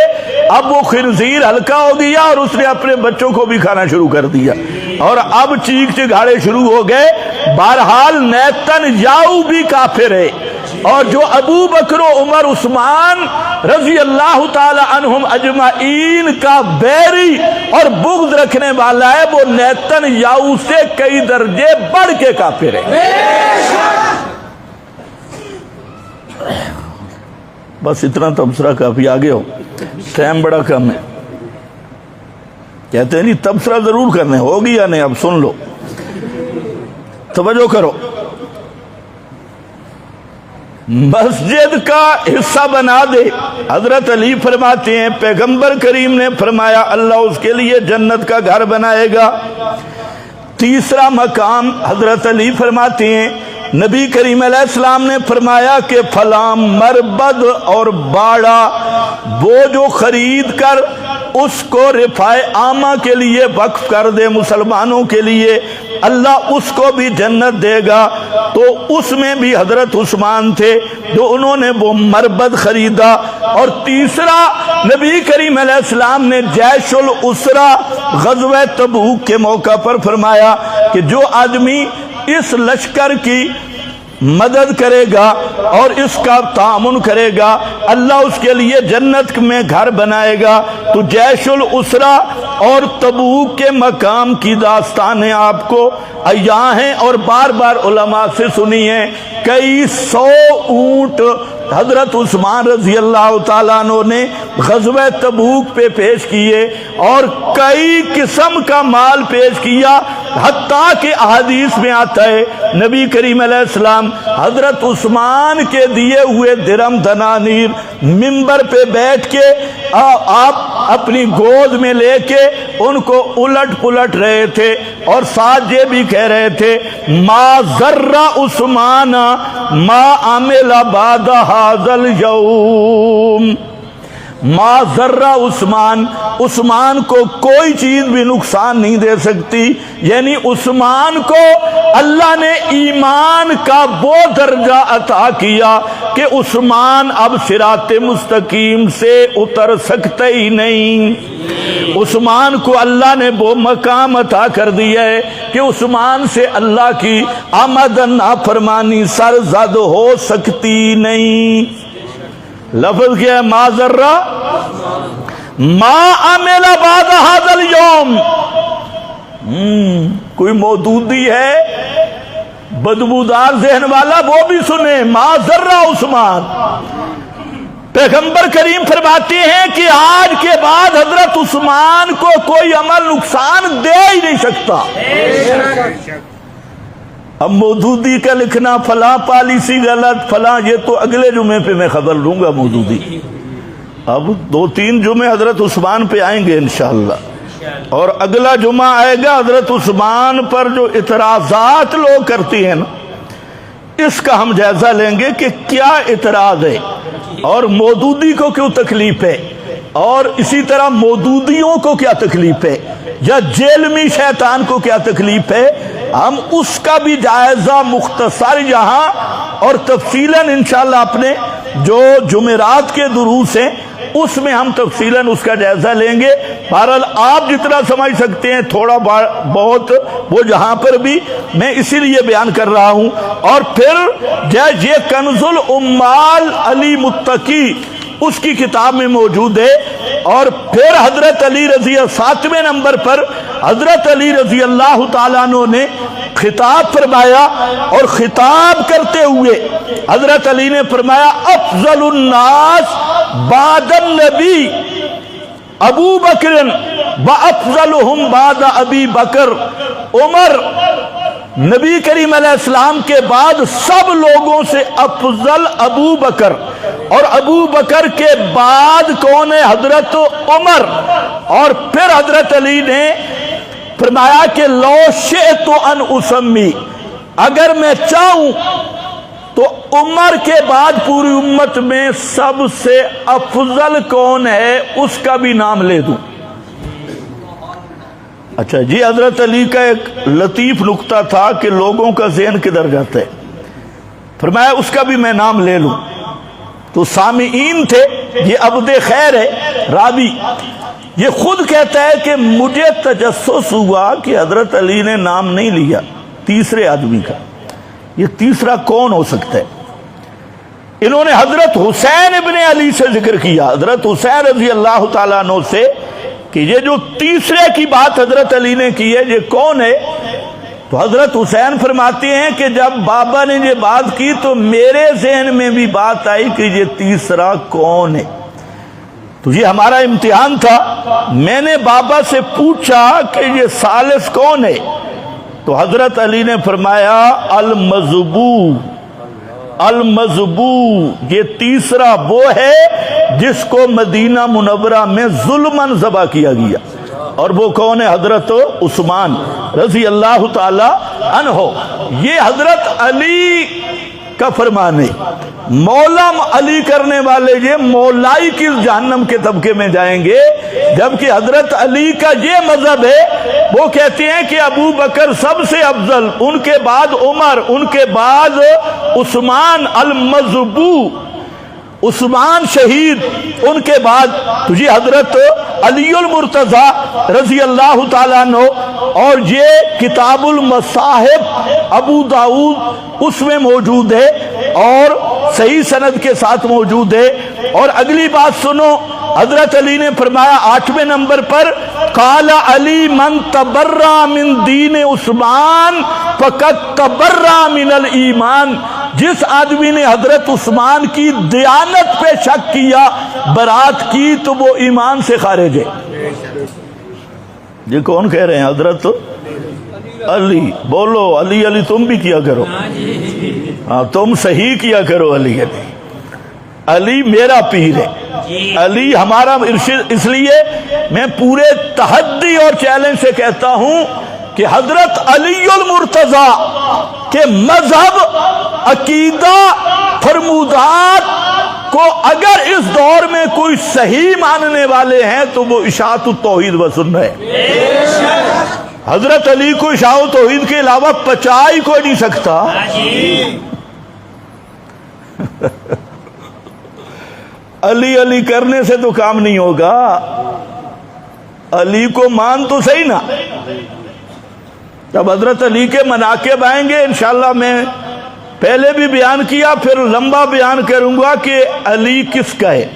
اب وہ خنزیر ہلکا ہو گیا اور اس نے اپنے بچوں کو بھی کھانا شروع کر دیا، اور اب چیخ چگاڑے شروع ہو گئے۔ بہرحال نیتن یاہو بھی کافر ہے، اور جو ابو بکر و عمر عثمان رضی اللہ تعالی عنہم اجمعین کا بیری اور بغض رکھنے والا ہے، وہ نیتن یاہو سے کئی درجے بڑھ کے کافر ہے۔ بس اتنا تبصرہ کافی، آگے ہو، ٹائم بڑا کم ہے۔ کہتے ہیں نہیں تبصرہ ضرور کرنے، ہوگی یا نہیں اب سن لو، توجہ کرو۔ مسجد کا حصہ بنا دے۔ حضرت علی فرماتے ہیں پیغمبر کریم نے فرمایا اللہ اس کے لیے جنت کا گھر بنائے گا۔ تیسرا مقام حضرت علی فرماتے ہیں نبی کریم علیہ السلام نے فرمایا کہ فلاں مربد اور باڑا وہ جو خرید کر اس کو رفاع عامہ کے لیے وقف کر دے، مسلمانوں کے لیے، اللہ اس کو بھی جنت دے گا۔ تو اس میں بھی حضرت عثمان تھے جو انہوں نے وہ مربد خریدا۔ اور تیسرا نبی کریم علیہ السلام نے جیش الاسرہ غزوہ تبوک کے موقع پر فرمایا کہ جو آدمی اس لشکر کی مدد کرے گا اور اس کا تعاون کرے گا، اللہ اس کے لیے جنت میں گھر بنائے گا۔ تو جیش الاسرہ اور تبوک کے مقام کی داستانیں آپ کو عیاں ہیں اور بار بار علماء سے سنی ہیں۔ کئی 100 اونٹ حضرت عثمان رضی اللہ تعالیٰ عنہ نے غزوہ تبوک پہ پیش کیے اور کئی قسم کا مال پیش کیا، حتیٰ کہ احادیث میں آتا ہے نبی کریم علیہ السلام حضرت عثمان کے دیے ہوئے درم دنانیر منبر پہ بیٹھ کے آپ اپنی گود میں لے کے ان کو الٹ پلٹ رہے تھے، اور ساتھ یہ بھی کہہ رہے تھے ما ذر عثمان ما عمل بعد هذا اليوم۔ ما ذر عثمان، عثمان کو کوئی چیز بھی نقصان نہیں دے سکتی، یعنی عثمان کو اللہ نے ایمان کا وہ درجہ عطا کیا کہ عثمان اب صراط مستقیم سے اتر سکتے ہی نہیں۔ عثمان کو اللہ نے وہ مقام عطا کر دیا ہے کہ عثمان سے اللہ کی آمدن نافرمانی سرزد ہو سکتی نہیں۔ لفظ کیا ہے ما ذرہ ما عمل بعد هذا اليوم۔ کوئی مودودی ہے بدبودار ذہن والا وہ بھی سنے ما ذرہ عثمان۔ پیغمبر کریم فرماتے ہیں کہ آج کے بعد حضرت عثمان کو کوئی عمل نقصان دے ہی نہیں سکتا۔ اب مودودی کا لکھنا فلاں پالیسی غلط فلاں، یہ تو اگلے جمعے پہ میں خبر لوں گا۔ مودودی اب 2-3 جمعے حضرت عثمان پہ آئیں گے انشاءاللہ، اور اگلا جمعہ آئے گا حضرت عثمان پر جو اعتراضات لوگ کرتی ہیں نا، اس کا ہم جائزہ لیں گے کہ کیا اعتراض ہے اور مودودی کو کیوں تکلیف ہے، اور اسی طرح مودودیوں کو کیا تکلیف ہے، یا جیلمی شیطان کو کیا تکلیف ہے، ہم اس کا بھی جائزہ مختصر یہاں اور تفصیلاً انشاءاللہ اپنے جو جمعرات کے دروس ہیں اس میں ہم تفصیلاً اس کا جائزہ لیں گے۔ بہرحال آپ جتنا سمجھ سکتے ہیں تھوڑا بہت وہ جہاں پر بھی میں اسی لیے بیان کر رہا ہوں۔ اور پھر یہ کنز الامال علی متقی اس کی کتاب میں موجود ہے، اور پھر حضرت علی رضی 7ویں نمبر پر حضرت علی رضی اللہ تعالیٰ عنہ نے خطاب فرمایا، اور خطاب کرتے ہوئے حضرت علی نے فرمایا افضل الناس بعد النبی ابو بکر وافضلہم بعد ابی بکر، عمر نبی کریم علیہ السلام کے بعد سب لوگوں سے افضل ابو بکر، اور ابو بکر کے بعد کون ہے؟ حضرت عمر۔ اور پھر حضرت علی نے فرمایا کہ لو شئت ان اسمی، اگر میں چاہوں تو عمر کے بعد پوری امت میں سب سے افضل کون ہے اس کا بھی نام لے دوں۔ اچھا جی، حضرت علی کا ایک لطیف نکتہ تھا کہ لوگوں کا ذہن کدھر جاتا ہے، فرمایا اس کا بھی میں نام لے لوں۔ تو سامعین تھے، یہ عبد خیر ہے راوی، یہ خود کہتا ہے کہ مجھے تجسس ہوا کہ حضرت علی نے نام نہیں لیا تیسرے آدمی کا، یہ تیسرا کون ہو سکتا ہے؟ انہوں نے حضرت حسین ابن علی سے ذکر کیا، حضرت حسین رضی اللہ تعالیٰ عنہ سے، کہ یہ جو تیسرے کی بات حضرت علی نے کی ہے یہ کون ہے؟ تو حضرت حسین فرماتے ہیں کہ جب بابا نے یہ بات کی تو میرے ذہن میں بھی بات آئی کہ یہ تیسرا کون ہے۔ تو یہ ہمارا امتحان تھا، میں نے بابا سے پوچھا کہ یہ ثالث کون ہے، تو حضرت علی نے فرمایا المذبوح، المذبوح، یہ تیسرا وہ ہے جس کو مدینہ منورہ میں ظلماً ذبح کیا گیا، اور وہ کون ہے؟ حضرت عثمان رضی اللہ تعالی عنہ۔ یہ حضرت علی کا فرمان ہے، مولا علی کرنے والے یہ مولائی کی جہنم کے طبقے میں جائیں گے، جبکہ حضرت علی کا یہ مذہب ہے، وہ کہتے ہیں کہ ابو بکر سب سے افضل، ان کے بعد عمر، ان کے بعد عثمان المذبوح، عثمان شہید، ان کے بعد تجھے حضرت علی المرتضی رضی اللہ تعالیٰ عنہ، اور یہ کتاب المصاحب ابو داؤد اس میں موجود ہے اور صحیح سند کے ساتھ موجود ہے۔ اور اگلی بات سنو، حضرت علی نے فرمایا 8ویں نمبر پر قال علی من تبرع من دین عثمان فقد تبرع من الایمان، جس آدمی نے حضرت عثمان کی دیانت پہ شک کیا، برات کی، تو وہ ایمان سے خارج ہے۔ یہ کون کہہ رہے ہیں؟ حضرت علی۔ بولو علی علی، تم بھی کیا کرو، ہاں تم صحیح کیا کرو، علی علی، علی میرا پیر ہے، علی ہمارا ارشد۔ اس لیے میں پورے تحدی اور چیلنج سے کہتا ہوں کہ حضرت علی المرتضی کے مذہب، عقیدہ، فرمودات کو اگر اس دور میں کوئی صحیح ماننے والے ہیں تو وہ اشاعت التوحید و سنت ہے۔ حضرت علی کو اشاعت التوحید کے علاوہ پچا ہی کوئی نہیں سکتا۔ علی علی کرنے سے تو کام نہیں ہوگا، علی کو مان تو صحیح نا۔ جب حضرت علی کے مناقب آئیں گے انشاءاللہ، میں پہلے بھی بیان کیا، پھر لمبا بیان کروں گا کہ علی کس کا ہے،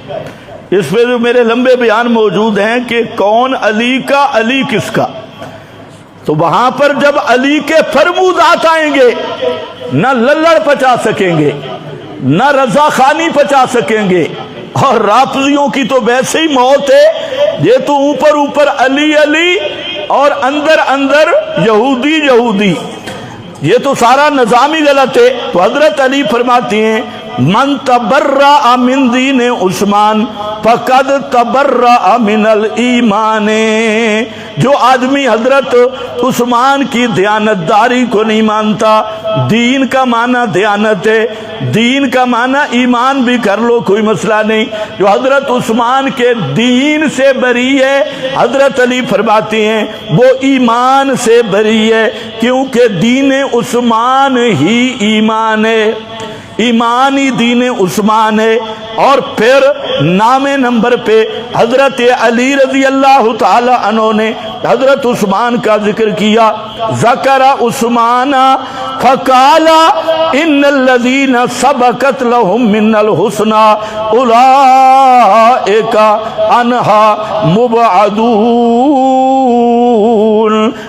اس پہ جو میرے لمبے بیان موجود ہیں کہ کون علی کا، علی کس کا۔ تو وہاں پر جب علی کے فرمودات آئیں گے، نہ للڑ پچا سکیں گے، نہ رضا خانی پچا سکیں گے، اور رافضیوں کی تو ویسے ہی موت ہے، یہ تو اوپر اوپر علی علی اور اندر اندر یہودی یہودی، یہ تو سارا نظام ہی غلط ہے۔ تو حضرت علی فرماتے ہیں من تبرأ من دین عثمان فقد تبرأ من الایمان، جو آدمی حضرت عثمان کی دیانتداری کو نہیں مانتا، دین کا معنی دیانت ہے، دین کا معنی ایمان بھی کر لو کوئی مسئلہ نہیں، جو حضرت عثمان کے دین سے بری ہے، حضرت علی فرماتے ہیں وہ ایمان سے بری ہے، کیونکہ دین عثمان ہی ایمان ہے، ایمان ہی دین عثمان ہے۔ اور پھر نام نمبر پہ حضرت علی رضی اللہ تعالی عنہ نے حضرت عثمان کا ذکر کیا، ذکر عثمان فقال ان الذین سبقت لهم من الحسنى اولئک عنہا مبعدون۔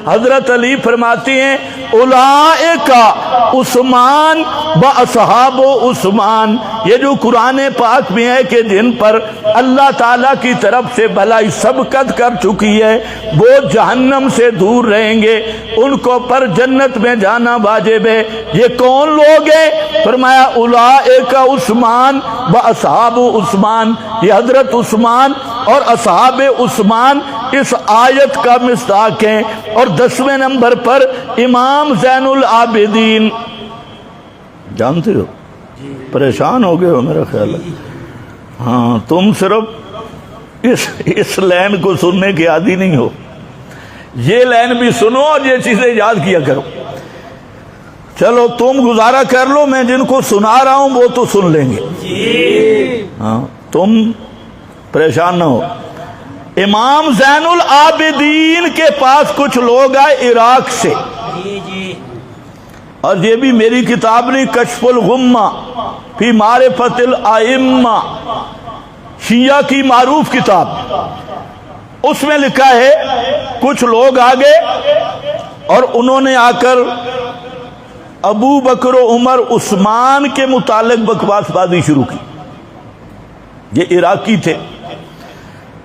حضرت علی فرماتے ہیں اولئک عثمان و اصحاب عثمان، یہ جو قرآن پاک میں ہے کہ جن پر اللہ تعالیٰ کی طرف سے بھلائی سبقت کر چکی ہے وہ جہنم سے دور رہیں گے، ان کو پر جنت میں جانا واجب ہے۔ یہ کون لوگ ہیں؟ فرمایا اولئک عثمان و اصحاب عثمان، یہ حضرت عثمان اور اصحاب عثمان اس آیت کا مصداق ہیں۔ اور 10ویں نمبر پر امام زین العابدین، جانتے ہو پریشان ہو گئے ہو میرا خیال ہے، ہاں تم صرف اس لائن کو سننے کے عادی نہیں ہو، یہ لائن بھی سنو اور یہ چیزیں یاد کیا کرو۔ چلو تم گزارا کر لو، میں جن کو سنا رہا ہوں وہ تو سن لیں گے، ہاں تم پریشان نہ ہو۔ امام زین العابدین کے پاس کچھ لوگ آئے عراق سے، اور یہ بھی میری کتاب نہیں، کشف الغمہ فی معرفت الائمہ، شیعہ کی معروف کتاب، اس میں لکھا ہے کچھ لوگ آگے اور انہوں نے آ کر ابو بکر و عمر عثمان کے متعلق بکواس بازی شروع کی۔ یہ عراقی تھے،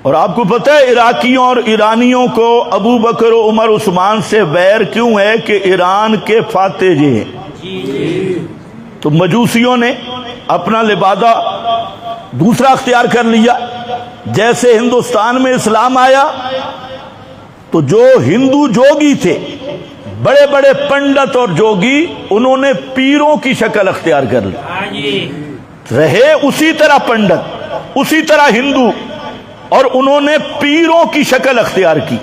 اور آپ کو پتہ ہے عراقیوں اور ایرانیوں کو ابو بکر و عمر عثمان سے ویر کیوں ہے؟ کہ ایران کے فاتح جی ہیں۔ تو مجوسیوں نے اپنا لبادہ دوسرا اختیار کر لیا۔ جیسے ہندوستان میں اسلام آیا تو جو ہندو جوگی تھے، بڑے بڑے پنڈت اور جوگی، انہوں نے پیروں کی شکل اختیار کر لی، رہے اسی طرح پنڈت، اسی طرح ہندو، اور انہوں نے پیروں کی شکل اختیار کی،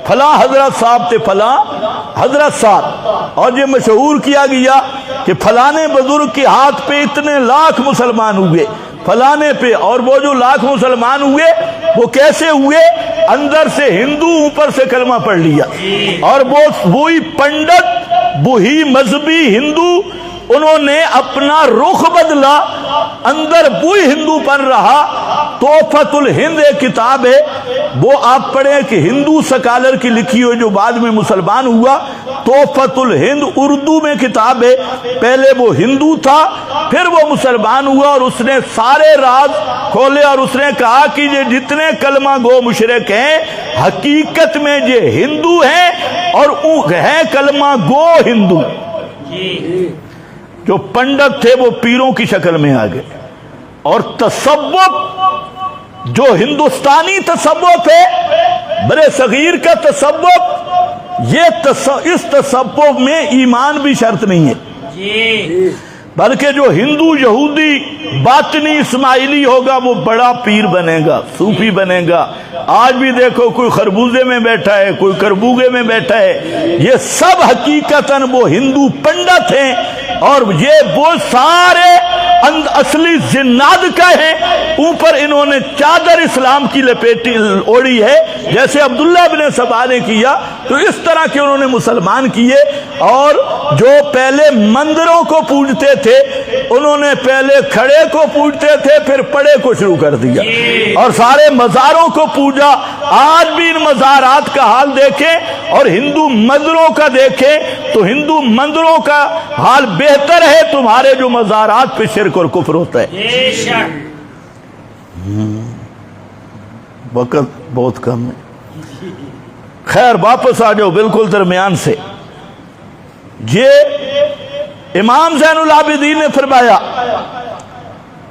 فلاں حضرت صاحب تھے، فلاں حضرت صاحب، اور یہ مشہور کیا گیا کہ فلانے بزرگ کے ہاتھ پہ اتنے لاکھ مسلمان ہوئے، فلانے پہ، اور وہ جو لاکھ مسلمان ہوئے وہ کیسے ہوئے؟ اندر سے ہندو، اوپر سے کلمہ پڑھ لیا، اور وہی پنڈت، وہی مذہبی ہندو، انہوں نے اپنا رخ بدلا، اندر وہی ہندو پن رہا۔ تحفۃ الہند ایک کتاب ہے، وہ آپ پڑھیں کہ ہندو سکالر کی لکھی ہوئی جو بعد میں مسلمان ہوا، تحفۃ الہند اردو میں کتاب ہے، پہلے وہ ہندو تھا پھر وہ مسلمان ہوا، اور اس نے سارے راز کھولے، اور اس نے کہا کہ یہ جتنے کلمہ گو مشرک ہیں حقیقت میں یہ ہندو ہیں، اور ہیں کلمہ گو ہندو۔ جو پنڈت تھے وہ پیروں کی شکل میں آ گئے، اور تصوف جو ہندوستانی تصوف ہے، برے صغیر کا تصوف، اس تصوف میں ایمان بھی شرط نہیں ہے، بلکہ جو ہندو یہودی باطنی اسماعیلی ہوگا وہ بڑا پیر بنے گا، صوفی بنے گا۔ آج بھی دیکھو کوئی خربوزے میں بیٹھا ہے، کوئی کربوگے میں بیٹھا ہے، یہ سب حقیقتاً وہ ہندو پنڈت ہیں، اور یہ وہ سارے اصلی جنات کا ہیں۔ اوپر انہوں نے چادر اسلام کی لپیٹی اوڑی ہے، جیسے عبداللہ بن سبا نے کیا، تو اس طرح کے انہوں نے مسلمان کیے۔ اور جو پہلے مندروں کو پوجتے تھے انہوں نے پہلے کھڑے کو پوجتے تھے، پھر پڑے کو شروع کر دیا، اور سارے مزاروں کو پوجا۔ آج بھی ان مزارات کا حال دیکھیں اور ہندو مندروں کا دیکھیں تو ہندو مندروں کا حال بہتر ہے، تمہارے جو مزارات پہ شرک اور کفر ہوتا ہے۔ وقت بہت کم ہے، خیر واپس آ جاؤ بالکل درمیان سے۔ یہ امام زین العابدین نے فرمایا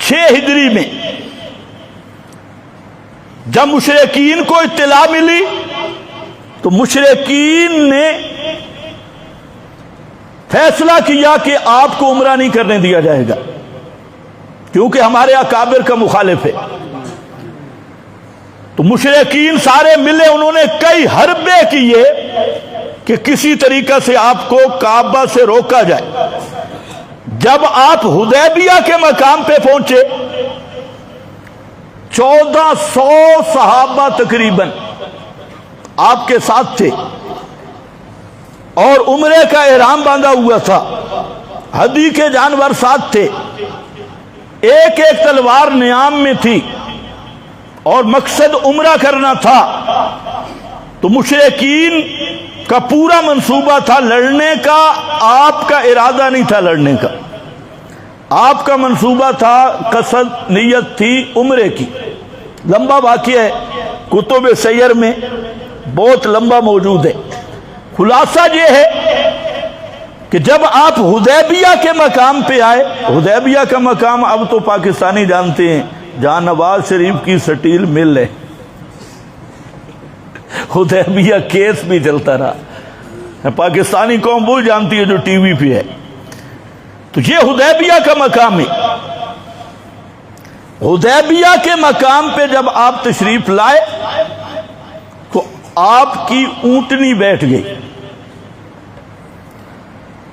6 ہجری میں جب مشرکین کو اطلاع ملی تو مشرکین نے فیصلہ کیا کہ آپ کو عمرہ نہیں کرنے دیا جائے گا کیونکہ ہمارے اکابر کا مخالف ہے. تو مشرکین سارے ملے, انہوں نے کئی حربے کیے کہ کسی طریقہ سے آپ کو کعبہ سے روکا جائے. جب آپ حدیبیہ کے مقام پہ پہنچے 1400 صحابہ تقریباً آپ کے ساتھ تھے اور عمرے کا احرام باندھا ہوا تھا, ہدی کے جانور ساتھ تھے, ایک ایک تلوار نیام میں تھی اور مقصد عمرہ کرنا تھا. تو مشرکین کا پورا منصوبہ تھا لڑنے کا, آپ کا ارادہ نہیں تھا لڑنے کا, آپ کا منصوبہ تھا, قصد نیت تھی عمرے کی. لمبا واقعہ ہے, کتب سیر میں بہت لمبا موجود ہے. خلاصہ یہ ہے کہ جب آپ حدیبیہ کے مقام پہ آئے, حدیبیہ کا مقام اب تو پاکستانی جانتے ہیں جہاں نواز شریف کی سٹیل مل ہے, حدیبیہ کیس بھی چلتا رہا, پاکستانی قوم وہ جانتی ہے جو ٹی وی پہ ہے. تو یہ حدیبیہ کا مقام ہے. حدیبیہ کے مقام پہ جب آپ تشریف لائے تو آپ کی اونٹنی بیٹھ گئی.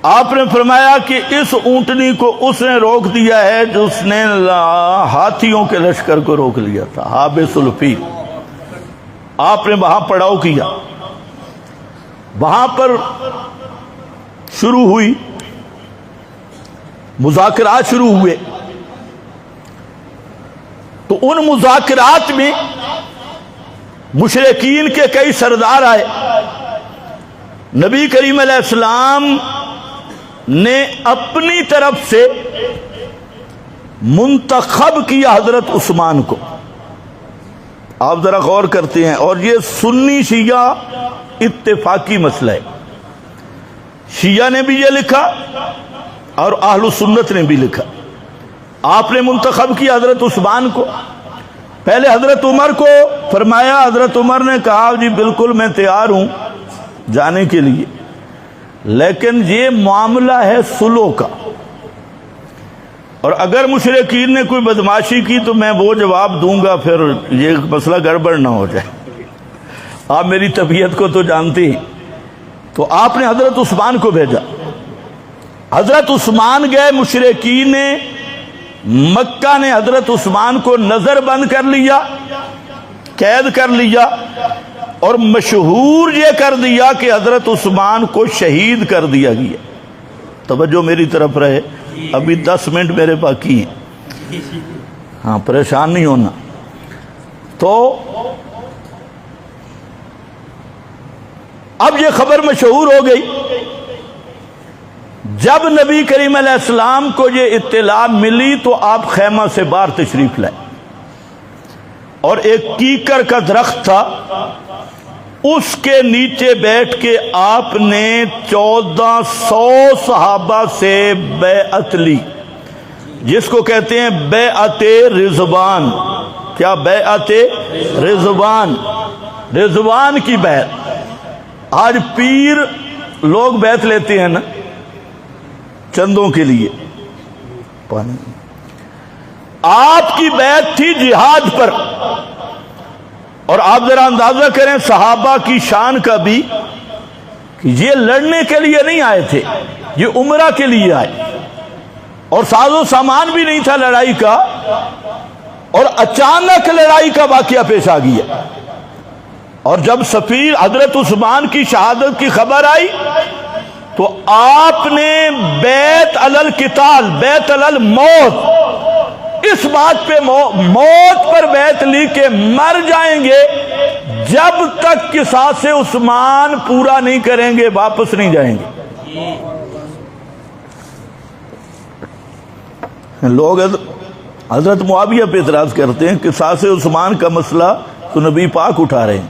آپ نے فرمایا کہ اس اونٹنی کو اس نے روک دیا ہے جس نے ہاتھیوں کے لشکر کو روک لیا تھا, حابس الفیل. آپ نے وہاں پڑاؤ کیا, وہاں پر شروع ہوئی مذاکرات شروع ہوئے. تو ان مذاکرات میں مشرکین کے کئی سردار آئے. نبی کریم علیہ السلام نے اپنی طرف سے منتخب کیا حضرت عثمان کو. آپ ذرا غور کرتے ہیں, اور یہ سنی شیعہ اتفاقی مسئلہ ہے. شیعہ نے بھی یہ لکھا اور اہل سنت نے بھی لکھا. آپ نے منتخب کیا حضرت عثمان کو. پہلے حضرت عمر کو فرمایا, حضرت عمر نے کہا جی بالکل میں تیار ہوں جانے کے لیے, لیکن یہ معاملہ ہے صلح کا, اور اگر مشرکین نے کوئی بدماشی کی تو میں وہ جواب دوں گا, پھر یہ مسئلہ گڑبڑ نہ ہو جائے. آپ میری طبیعت کو تو جانتے ہیں. تو آپ نے حضرت عثمان کو بھیجا. حضرت عثمان گئے. مشرکین نے مکہ نے حضرت عثمان کو نظر بند کر لیا, قید کر لیا, اور مشہور یہ کر دیا کہ حضرت عثمان کو شہید کر دیا گیا. توجہ میری طرف رہے, ابھی 10 منٹ میرے باقی ہیں, ہاں پریشان نہیں ہونا. تو اب یہ خبر مشہور ہو گئی. جب نبی کریم علیہ السلام کو یہ اطلاع ملی تو آپ خیمہ سے باہر تشریف لائے, اور ایک کیکر کا درخت تھا, اس کے نیچے بیٹھ کے آپ نے 1400 صحابہ سے بیعت لی, جس کو کہتے ہیں بیعت رضوان. کیا بیعت رضوان؟ رضوان کی بیعت. آج پیر لوگ بیعت لیتے ہیں نا چندوں کے لیے. آپ کی بیعت تھی جہاد پر, اور آپ ذرا اندازہ کریں صحابہ کی شان کا بھی کہ یہ لڑنے کے لیے نہیں آئے تھے, یہ عمرہ کے لیے آئے, اور ساز و سامان بھی نہیں تھا لڑائی کا, اور اچانک لڑائی کا واقعہ پیش آ گیا. اور جب سفیر حضرت عثمان کی شہادت کی خبر آئی تو آپ نے بیت علی القتال, بیت علی الموت, اس بات پہ موت پر بیعت لی کہ مر جائیں گے جب تک قصاص عثمان پورا نہیں کریں گے واپس نہیں جائیں گے. لوگ حضرت معاویہ پہ اعتراض کرتے ہیں کہ قصاص عثمان کا مسئلہ تو نبی پاک اٹھا رہے ہیں.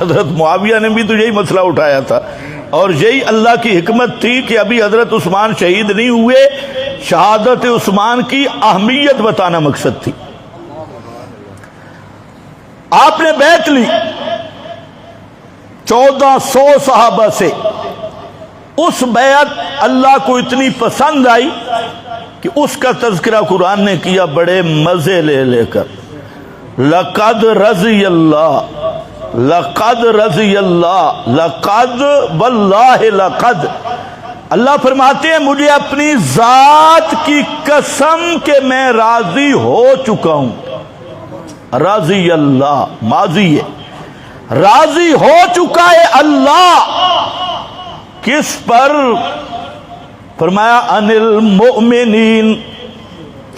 حضرت معاویہ نے بھی تو یہی مسئلہ اٹھایا تھا, اور یہی اللہ کی حکمت تھی کہ ابھی حضرت عثمان شہید نہیں ہوئے, شہادت عثمان کی اہمیت بتانا مقصد تھی۔ آپ نے بیعت لی 1400 صحابہ سے، اس بیعت اللہ کو اتنی پسند آئی کہ اس کا تذکرہ قرآن نے کیا بڑے مزے لے لے کر، لقد رضی اللہ، لقد رضی اللہ، لقد واللہ لقد۔ اللہ فرماتے ہیں مجھے اپنی ذات کی قسم کہ میں راضی ہو چکا ہوں۔ رضی اللہ ماضی ہے، راضی ہو چکا ہے اللہ کس پر؟ فرمایا ان المؤمنین،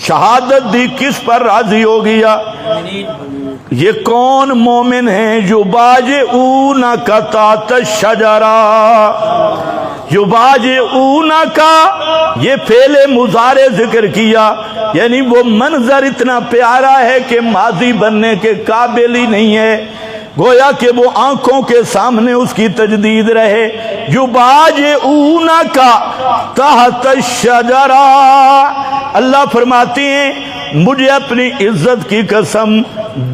شہادت دی کس پر راضی ہو گیا؟ یہ کون مومن ہیں؟ یبایعونک تحت الشجرہ، یبایعونک یہ فعل مضارع ذکر کیا، یعنی وہ منظر اتنا پیارا ہے کہ ماضی بننے کے قابل ہی نہیں ہے، گویا کہ وہ آنکھوں کے سامنے اس کی تجدید رہے۔ یبایعونک تحت الشجرہ، اللہ فرماتے ہیں مجھے اپنی عزت کی قسم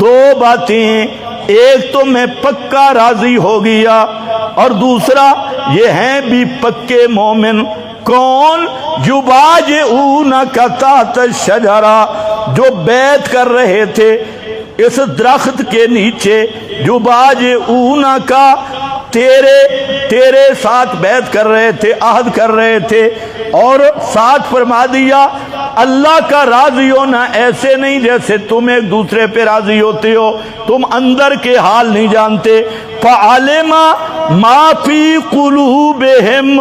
دو باتیں، ایک تو میں پکا راضی ہو گیا اور دوسرا یہ ہیں بھی پکے مومن۔ کون؟ یبایعونک تحت الشجرہ، جو بیعت کر رہے تھے اس درخت کے نیچے، یبایعونک تیرے ساتھ بیعت کر رہے تھے، عہد کر رہے تھے، اور ساتھ فرما دیا اللہ کا راضی ہونا ایسے نہیں جیسے تم ایک دوسرے پہ راضی ہوتے ہو، تم اندر کے حال نہیں جانتے۔ فعلم ما فی قلوبہم،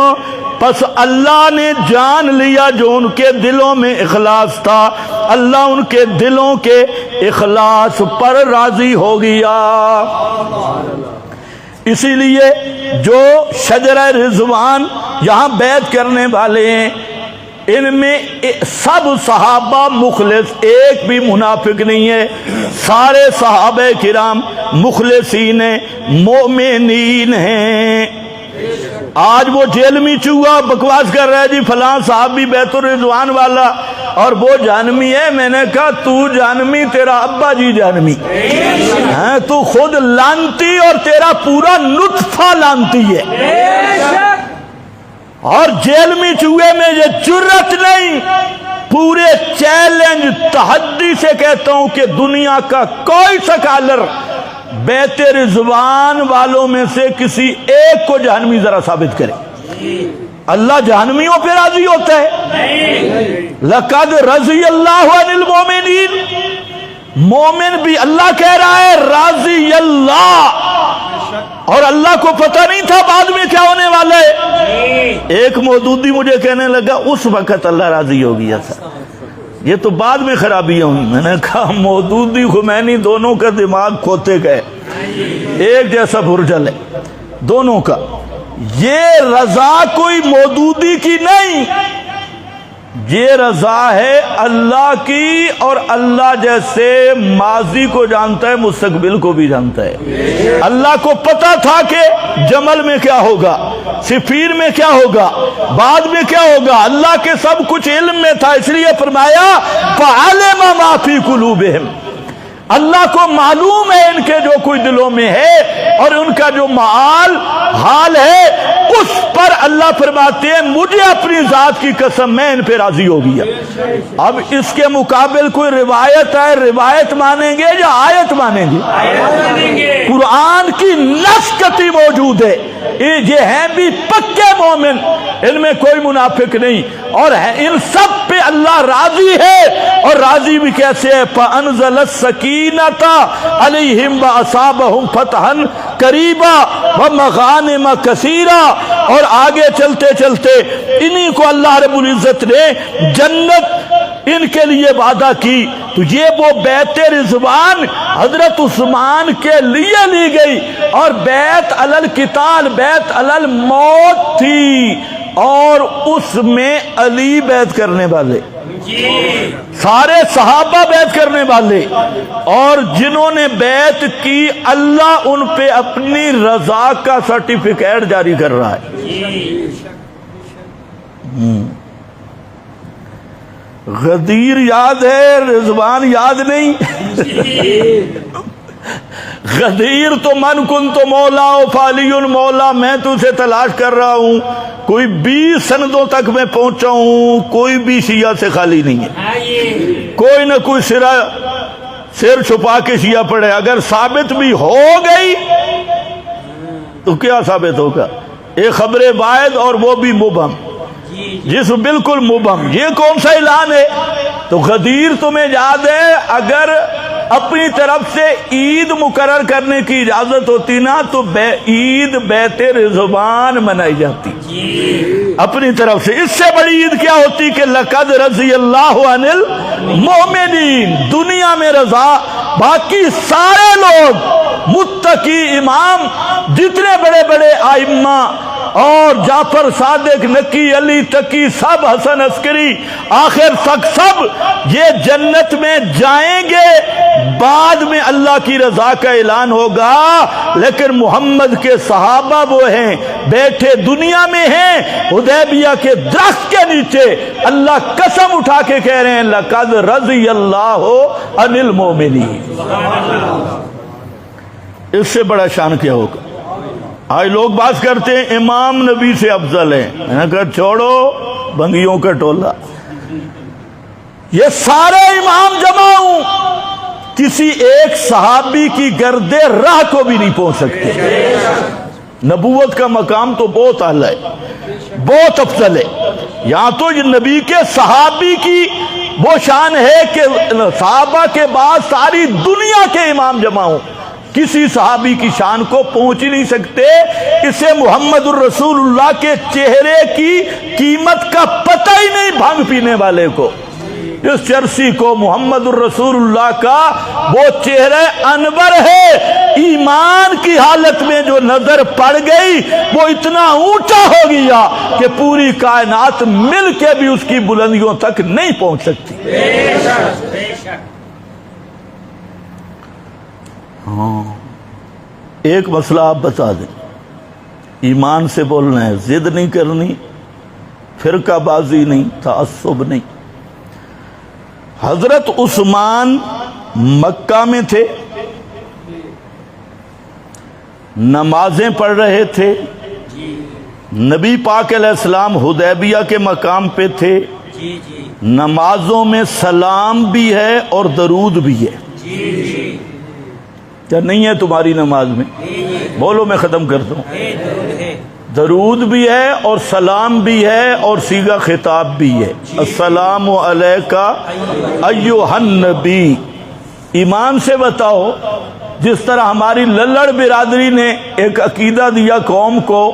پس اللہ نے جان لیا جو ان کے دلوں میں اخلاص تھا، اللہ ان کے دلوں کے اخلاص پر راضی ہو گیا۔ اسی لیے جو شجرہ رضوان یہاں بیعت کرنے والے ہیں ان میں سب صحابہ مخلص، ایک بھی منافق نہیں ہے، سارے صحابہ کرام مخلصین ہیں، مومنین ہیں۔ آج وہ جیل میں چوہا بکواس کر رہا ہے جی فلاں صاحب بھی بیت الرضوان والا اور وہ جہنمی ہے۔ میں نے کہا تو جہنمی، تیرا ابا جی جہنمی، تو خود لانتی اور تیرا پورا نطفہ لانتی ہے۔ اور جیل میں چوہے میں یہ جرت نہیں، پورے چیلنج تحدی سے کہتا ہوں کہ دنیا کا کوئی سکالر بیت رضوان والوں میں سے کسی ایک کو جہنمی ذرا ثابت کرے۔ اللہ جہنمیوں پہ راضی ہوتا ہے؟ لقد رضی اللہ عن المؤمنین، مومن بھی اللہ کہہ رہا ہے رضی اللہ، اور اللہ کو پتہ نہیں تھا بعد میں کیا ہونے والا ہے۔ ایک مودودی مجھے کہنے لگا اس وقت اللہ راضی ہو گیا تھا، یہ تو بعد میں خرابیاں ہوئی۔ میں نے کہا مودودی خمینی دونوں کا دماغ کھوتے گئے، ایک جیسا بھرجل ہے دونوں کا۔ یہ رضا کوئی مودودی کی نہیں، یہ رضا ہے اللہ کی، اور اللہ جیسے ماضی کو جانتا ہے مستقبل کو بھی جانتا ہے۔ اللہ کو پتا تھا کہ جمل میں کیا ہوگا، صفیر میں کیا ہوگا، بعد میں کیا ہوگا، اللہ کے سب کچھ علم میں تھا، اس لیے فرمایا فعلم ما فی قلوبہم، اللہ کو معلوم ہے ان کے جو کوئی دلوں میں ہے اور ان کا جو معال حال ہے، اس پر اللہ فرماتے ہیں مجھے اپنی ذات کی قسم میں ان پہ راضی ہو گیا۔ اب اس کے مقابل کوئی روایت ہے، روایت مانیں گے یا آیت مانیں گے؟ قرآن کی نص قطعی موجود ہے، یہ ہیں بھی پکے مومن، ان میں کوئی منافق نہیں، اور ان سب پہ اللہ راضی ہے، اور راضی بھی کیسے ہے؟ فَأَنزَلَ السَّكِينَةَ عَلَيْهِمْ وَأَصَابَهُمْ فَتْحًا قَرِيبًا وَمَغَانِمَ كَثِيرًا۔ اور آگے چلتے چلتے انہی کو اللہ رب العزت نے جنت ان کے لیے وعدہ کی۔ تو یہ وہ بیعت رضوان حضرت عثمان کے لیے لی گئی، اور بیعت علی القتال، بیعت علی الموت تھی، اور اس میں علی بیعت کرنے والے، سارے صحابہ بیعت کرنے والے، اور جنہوں نے بیعت کی اللہ ان پہ اپنی رضا کا سرٹیفکیٹ جاری کر رہا ہے۔ غدیر یاد ہے، رضوان یاد نہیں۔ غدیر تو من کن تو مولا و فالی مولا، میں تجھے تلاش کر رہا ہوں، کوئی 20 سندوں تک میں پہنچا ہوں، کوئی بھی شیعہ سے خالی نہیں ہے، کوئی نہ کوئی سر چھپا کے شیعہ پڑے۔ اگر ثابت بھی ہو گئی تو کیا ثابت ہوگا؟ ایک خبر واحد اور وہ بھی مبہم، جس بالکل مبہم۔ یہ کون سا اعلان ہے؟ تو غدیر تمہیں یاد ہے، اگر اپنی طرف سے عید مقرر کرنے کی اجازت ہوتی نا تو عید بیت رضوان منائی جاتی اپنی طرف سے۔ اس سے بڑی عید کیا ہوتی کہ لقد رضی اللہ عن المؤمنین، دنیا میں رضا، باقی سارے لوگ متقی امام، جتنے بڑے بڑے ائمہ اور جعفر صادق، نقی، علی تقی، سب، حسن عسکری، آخر تک سب یہ جنت میں جائیں گے۔ بعد میں اللہ کی رضا کا اعلان ہوگا، لیکن محمد کے صحابہ وہ ہیں بیٹھے دنیا میں ہیں حدیبیہ کے درخت کے نیچے، اللہ قسم اٹھا کے کہہ رہے ہیں لقد رضی اللہ عن المؤمنین۔ اس سے بڑا شان کیا ہوگا؟ آج لوگ بات کرتے ہیں امام نبی سے افضل ہیں، میں نے کہا چھوڑو بنگیوں کا ٹولہ، یہ سارے امام جمع ہوں، کسی ایک صحابی کی گرد راہ کو بھی نہیں پہنچ سکتے۔ نبوت کا مقام تو بہت اعلیٰ ہے، بہت افضل ہے۔ یہاں تو یہ نبی کے صحابی کی وہ شان ہے کہ صحابہ کے بعد ساری دنیا کے امام جمع ہوں، کسی صحابی کی شان کو پہنچ ہی نہیں سکتے۔ اسے محمد الرسول اللہ کے چہرے کی قیمت کا پتہ ہی نہیں بھنگ پینے والے کو۔ اس چرسی کو محمد الرسول اللہ کا وہ چہرہ انور ہے، ایمان کی حالت میں جو نظر پڑ گئی وہ اتنا اونچا ہو گیا کہ پوری کائنات مل کے بھی اس کی بلندیوں تک نہیں پہنچ سکتی۔ ہاں، ایک مسئلہ آپ بتا دیں، ایمان سے بولنا ہے، ضد نہیں کرنی، فرقہ بازی نہیں، تعصب نہیں۔ حضرت عثمان مکہ میں تھے، نمازیں پڑھ رہے تھے، نبی پاک علیہ السلام حدیبیہ کے مقام پہ تھے، نمازوں میں سلام بھی ہے اور درود بھی ہے، کیا نہیں ہے تمہاری نماز میں؟ بولو میں ختم کرتا ہوں۔ درود بھی ہے اور سلام بھی ہے اور صیغہ خطاب بھی ہے، السلام علیکہ ایھا النبی۔ ایمان سے بتاؤ، جس طرح ہماری للڑ برادری نے ایک عقیدہ دیا قوم کو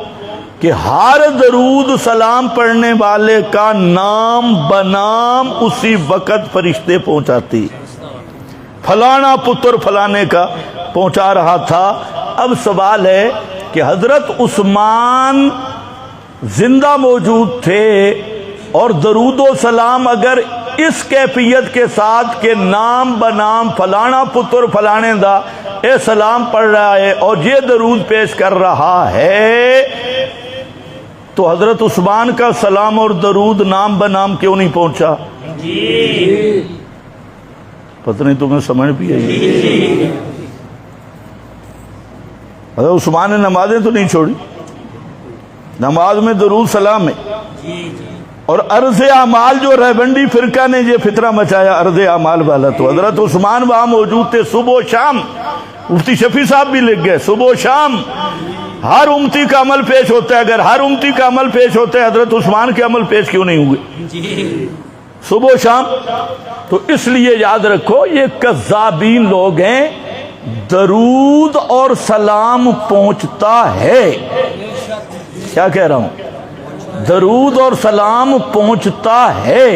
کہ ہر درود سلام پڑھنے والے کا نام بنام اسی وقت فرشتے پہنچاتی، فلانا پتر فلانے کا پہنچا رہا تھا۔ اب سوال ہے کہ حضرت عثمان زندہ موجود تھے اور درود و سلام اگر اس کیفیت کے ساتھ کہ نام بنام فلانا پتر فلانے دا اے سلام پڑھ رہا ہے اور یہ درود پیش کر رہا ہے، تو حضرت عثمان کا سلام اور درود نام بنام کیوں نہیں پہنچا؟ پتہ نہیں تمہیں سمجھ بھی آئی؟ حضرت عثمان نے نمازیں تو نہیں چھوڑی، نماز میں درود سلام ہے۔ اور عرض اعمال جو رہبندی فرقہ نے یہ فتنہ مچایا عرض اعمال والا، تو حضرت عثمان وہاں موجود تھے، صبح و شام، مفتی شفیع صاحب بھی لکھ گئے، صبح و شام ہر امتی کا عمل پیش ہوتا ہے، اگر ہر امتی کا عمل پیش ہوتا ہے حضرت عثمان کے عمل پیش کیوں نہیں ہوئے صبح و شام؟ تو اس لیے یاد رکھو یہ کذابین لوگ ہیں، درود اور سلام پہنچتا ہے، کیا کہہ رہا ہوں، درود اور سلام پہنچتا ہے،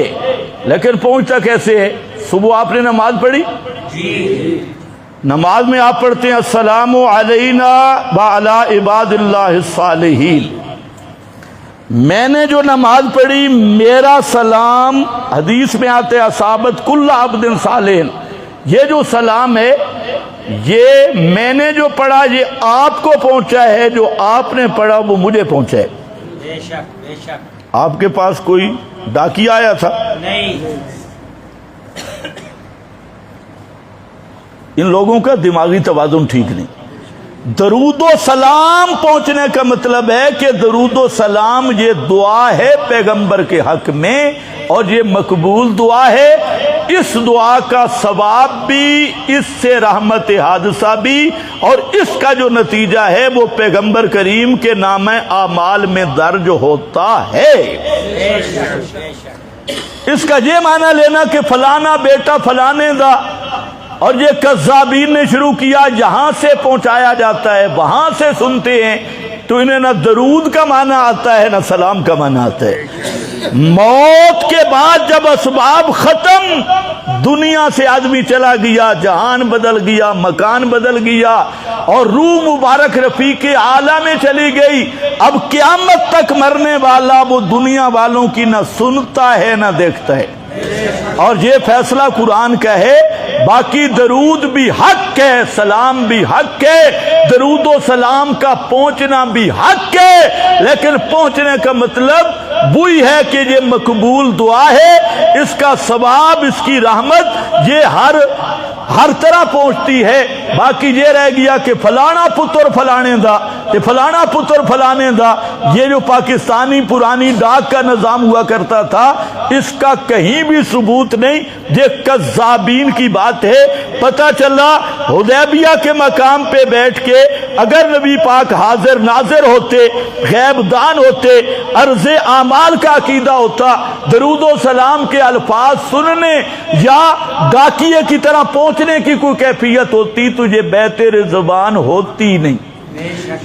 لیکن پہنچتا کیسے ہے؟ صبح آپ نے نماز پڑھی، نماز میں آپ پڑھتے ہیں السلام علینا وعلی عباد اللہ الصالحین، میں نے جو نماز پڑھی میرا سلام، حدیث میں آتے اصابت کل عبد صالح، یہ جو سلام ہے یہ میں نے جو پڑھا یہ آپ کو پہنچا ہے، جو آپ نے پڑھا وہ مجھے پہنچا ہے۔ بے شک بے شک۔ آپ کے پاس کوئی ڈاکیا آیا تھا؟ نہیں۔ ان لوگوں کا دماغی توازن ٹھیک نہیں. درود و سلام پہنچنے کا مطلب ہے کہ درود و سلام یہ دعا ہے پیغمبر کے حق میں اور یہ مقبول دعا ہے. اس دعا کا ثواب بھی، اس سے رحمت حادثہ بھی، اور اس کا جو نتیجہ ہے وہ پیغمبر کریم کے نامہ اعمال میں درج ہوتا ہے. اس کا یہ معنی لینا کہ فلانا بیٹا فلانے دا، اور یہ کذابین نے شروع کیا یہاں سے پہنچایا جاتا ہے، وہاں سے سنتے ہیں، تو انہیں نہ درود کا معنی آتا ہے نہ سلام کا معنی آتا ہے. موت کے بعد جب اسباب ختم، دنیا سے آدمی چلا گیا، جہان بدل گیا، مکان بدل گیا، اور روح مبارک رفیق اعلیٰ میں چلی گئی. اب قیامت تک مرنے والا وہ دنیا والوں کی نہ سنتا ہے نہ دیکھتا ہے. اور یہ فیصلہ قرآن کا ہے. باقی درود بھی حق ہے، سلام بھی حق ہے، درود و سلام کا پہنچنا بھی حق ہے، لیکن پہنچنے کا مطلب وہی ہے کہ یہ مقبول دعا ہے، اس کا ثواب، اس کی رحمت یہ ہر طرح پہنچتی ہے. باقی یہ رہ گیا کہ فلانا پتر فلانے دا، یہ فلانا پتر فلانے دا، یہ جو پاکستانی پرانی ڈاک کا نظام ہوا کرتا تھا، اس کا کہیں بھی ثبوت نہیں. یہ کذابین کی بات ہے. پتہ چلا حدیبیہ کے مقام پہ بیٹھ کے اگر نبی پاک حاضر ناظر ہوتے، غیب دان ہوتے، عرض اعمال کا عقیدہ ہوتا، درود و سلام کے الفاظ سننے یا ڈاکیے کی طرح پہنچنے کی کوئی کیفیت ہوتی تو یہ بیت رضوان ہوتی نہیں.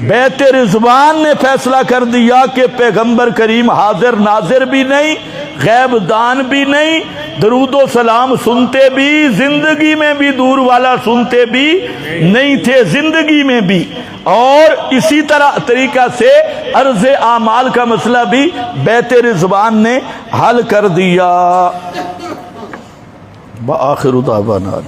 بیت رضوان نے فیصلہ کر دیا کہ پیغمبر کریم حاضر ناظر بھی نہیں، غیب دان بھی نہیں، درود و سلام سنتے بھی، زندگی میں بھی دور والا سنتے بھی نہیں تھے، زندگی میں بھی. اور اسی طریقہ سے عرض اعمال کا مسئلہ بھی بیت رضوان نے حل کر دیا. وآخر دعوانا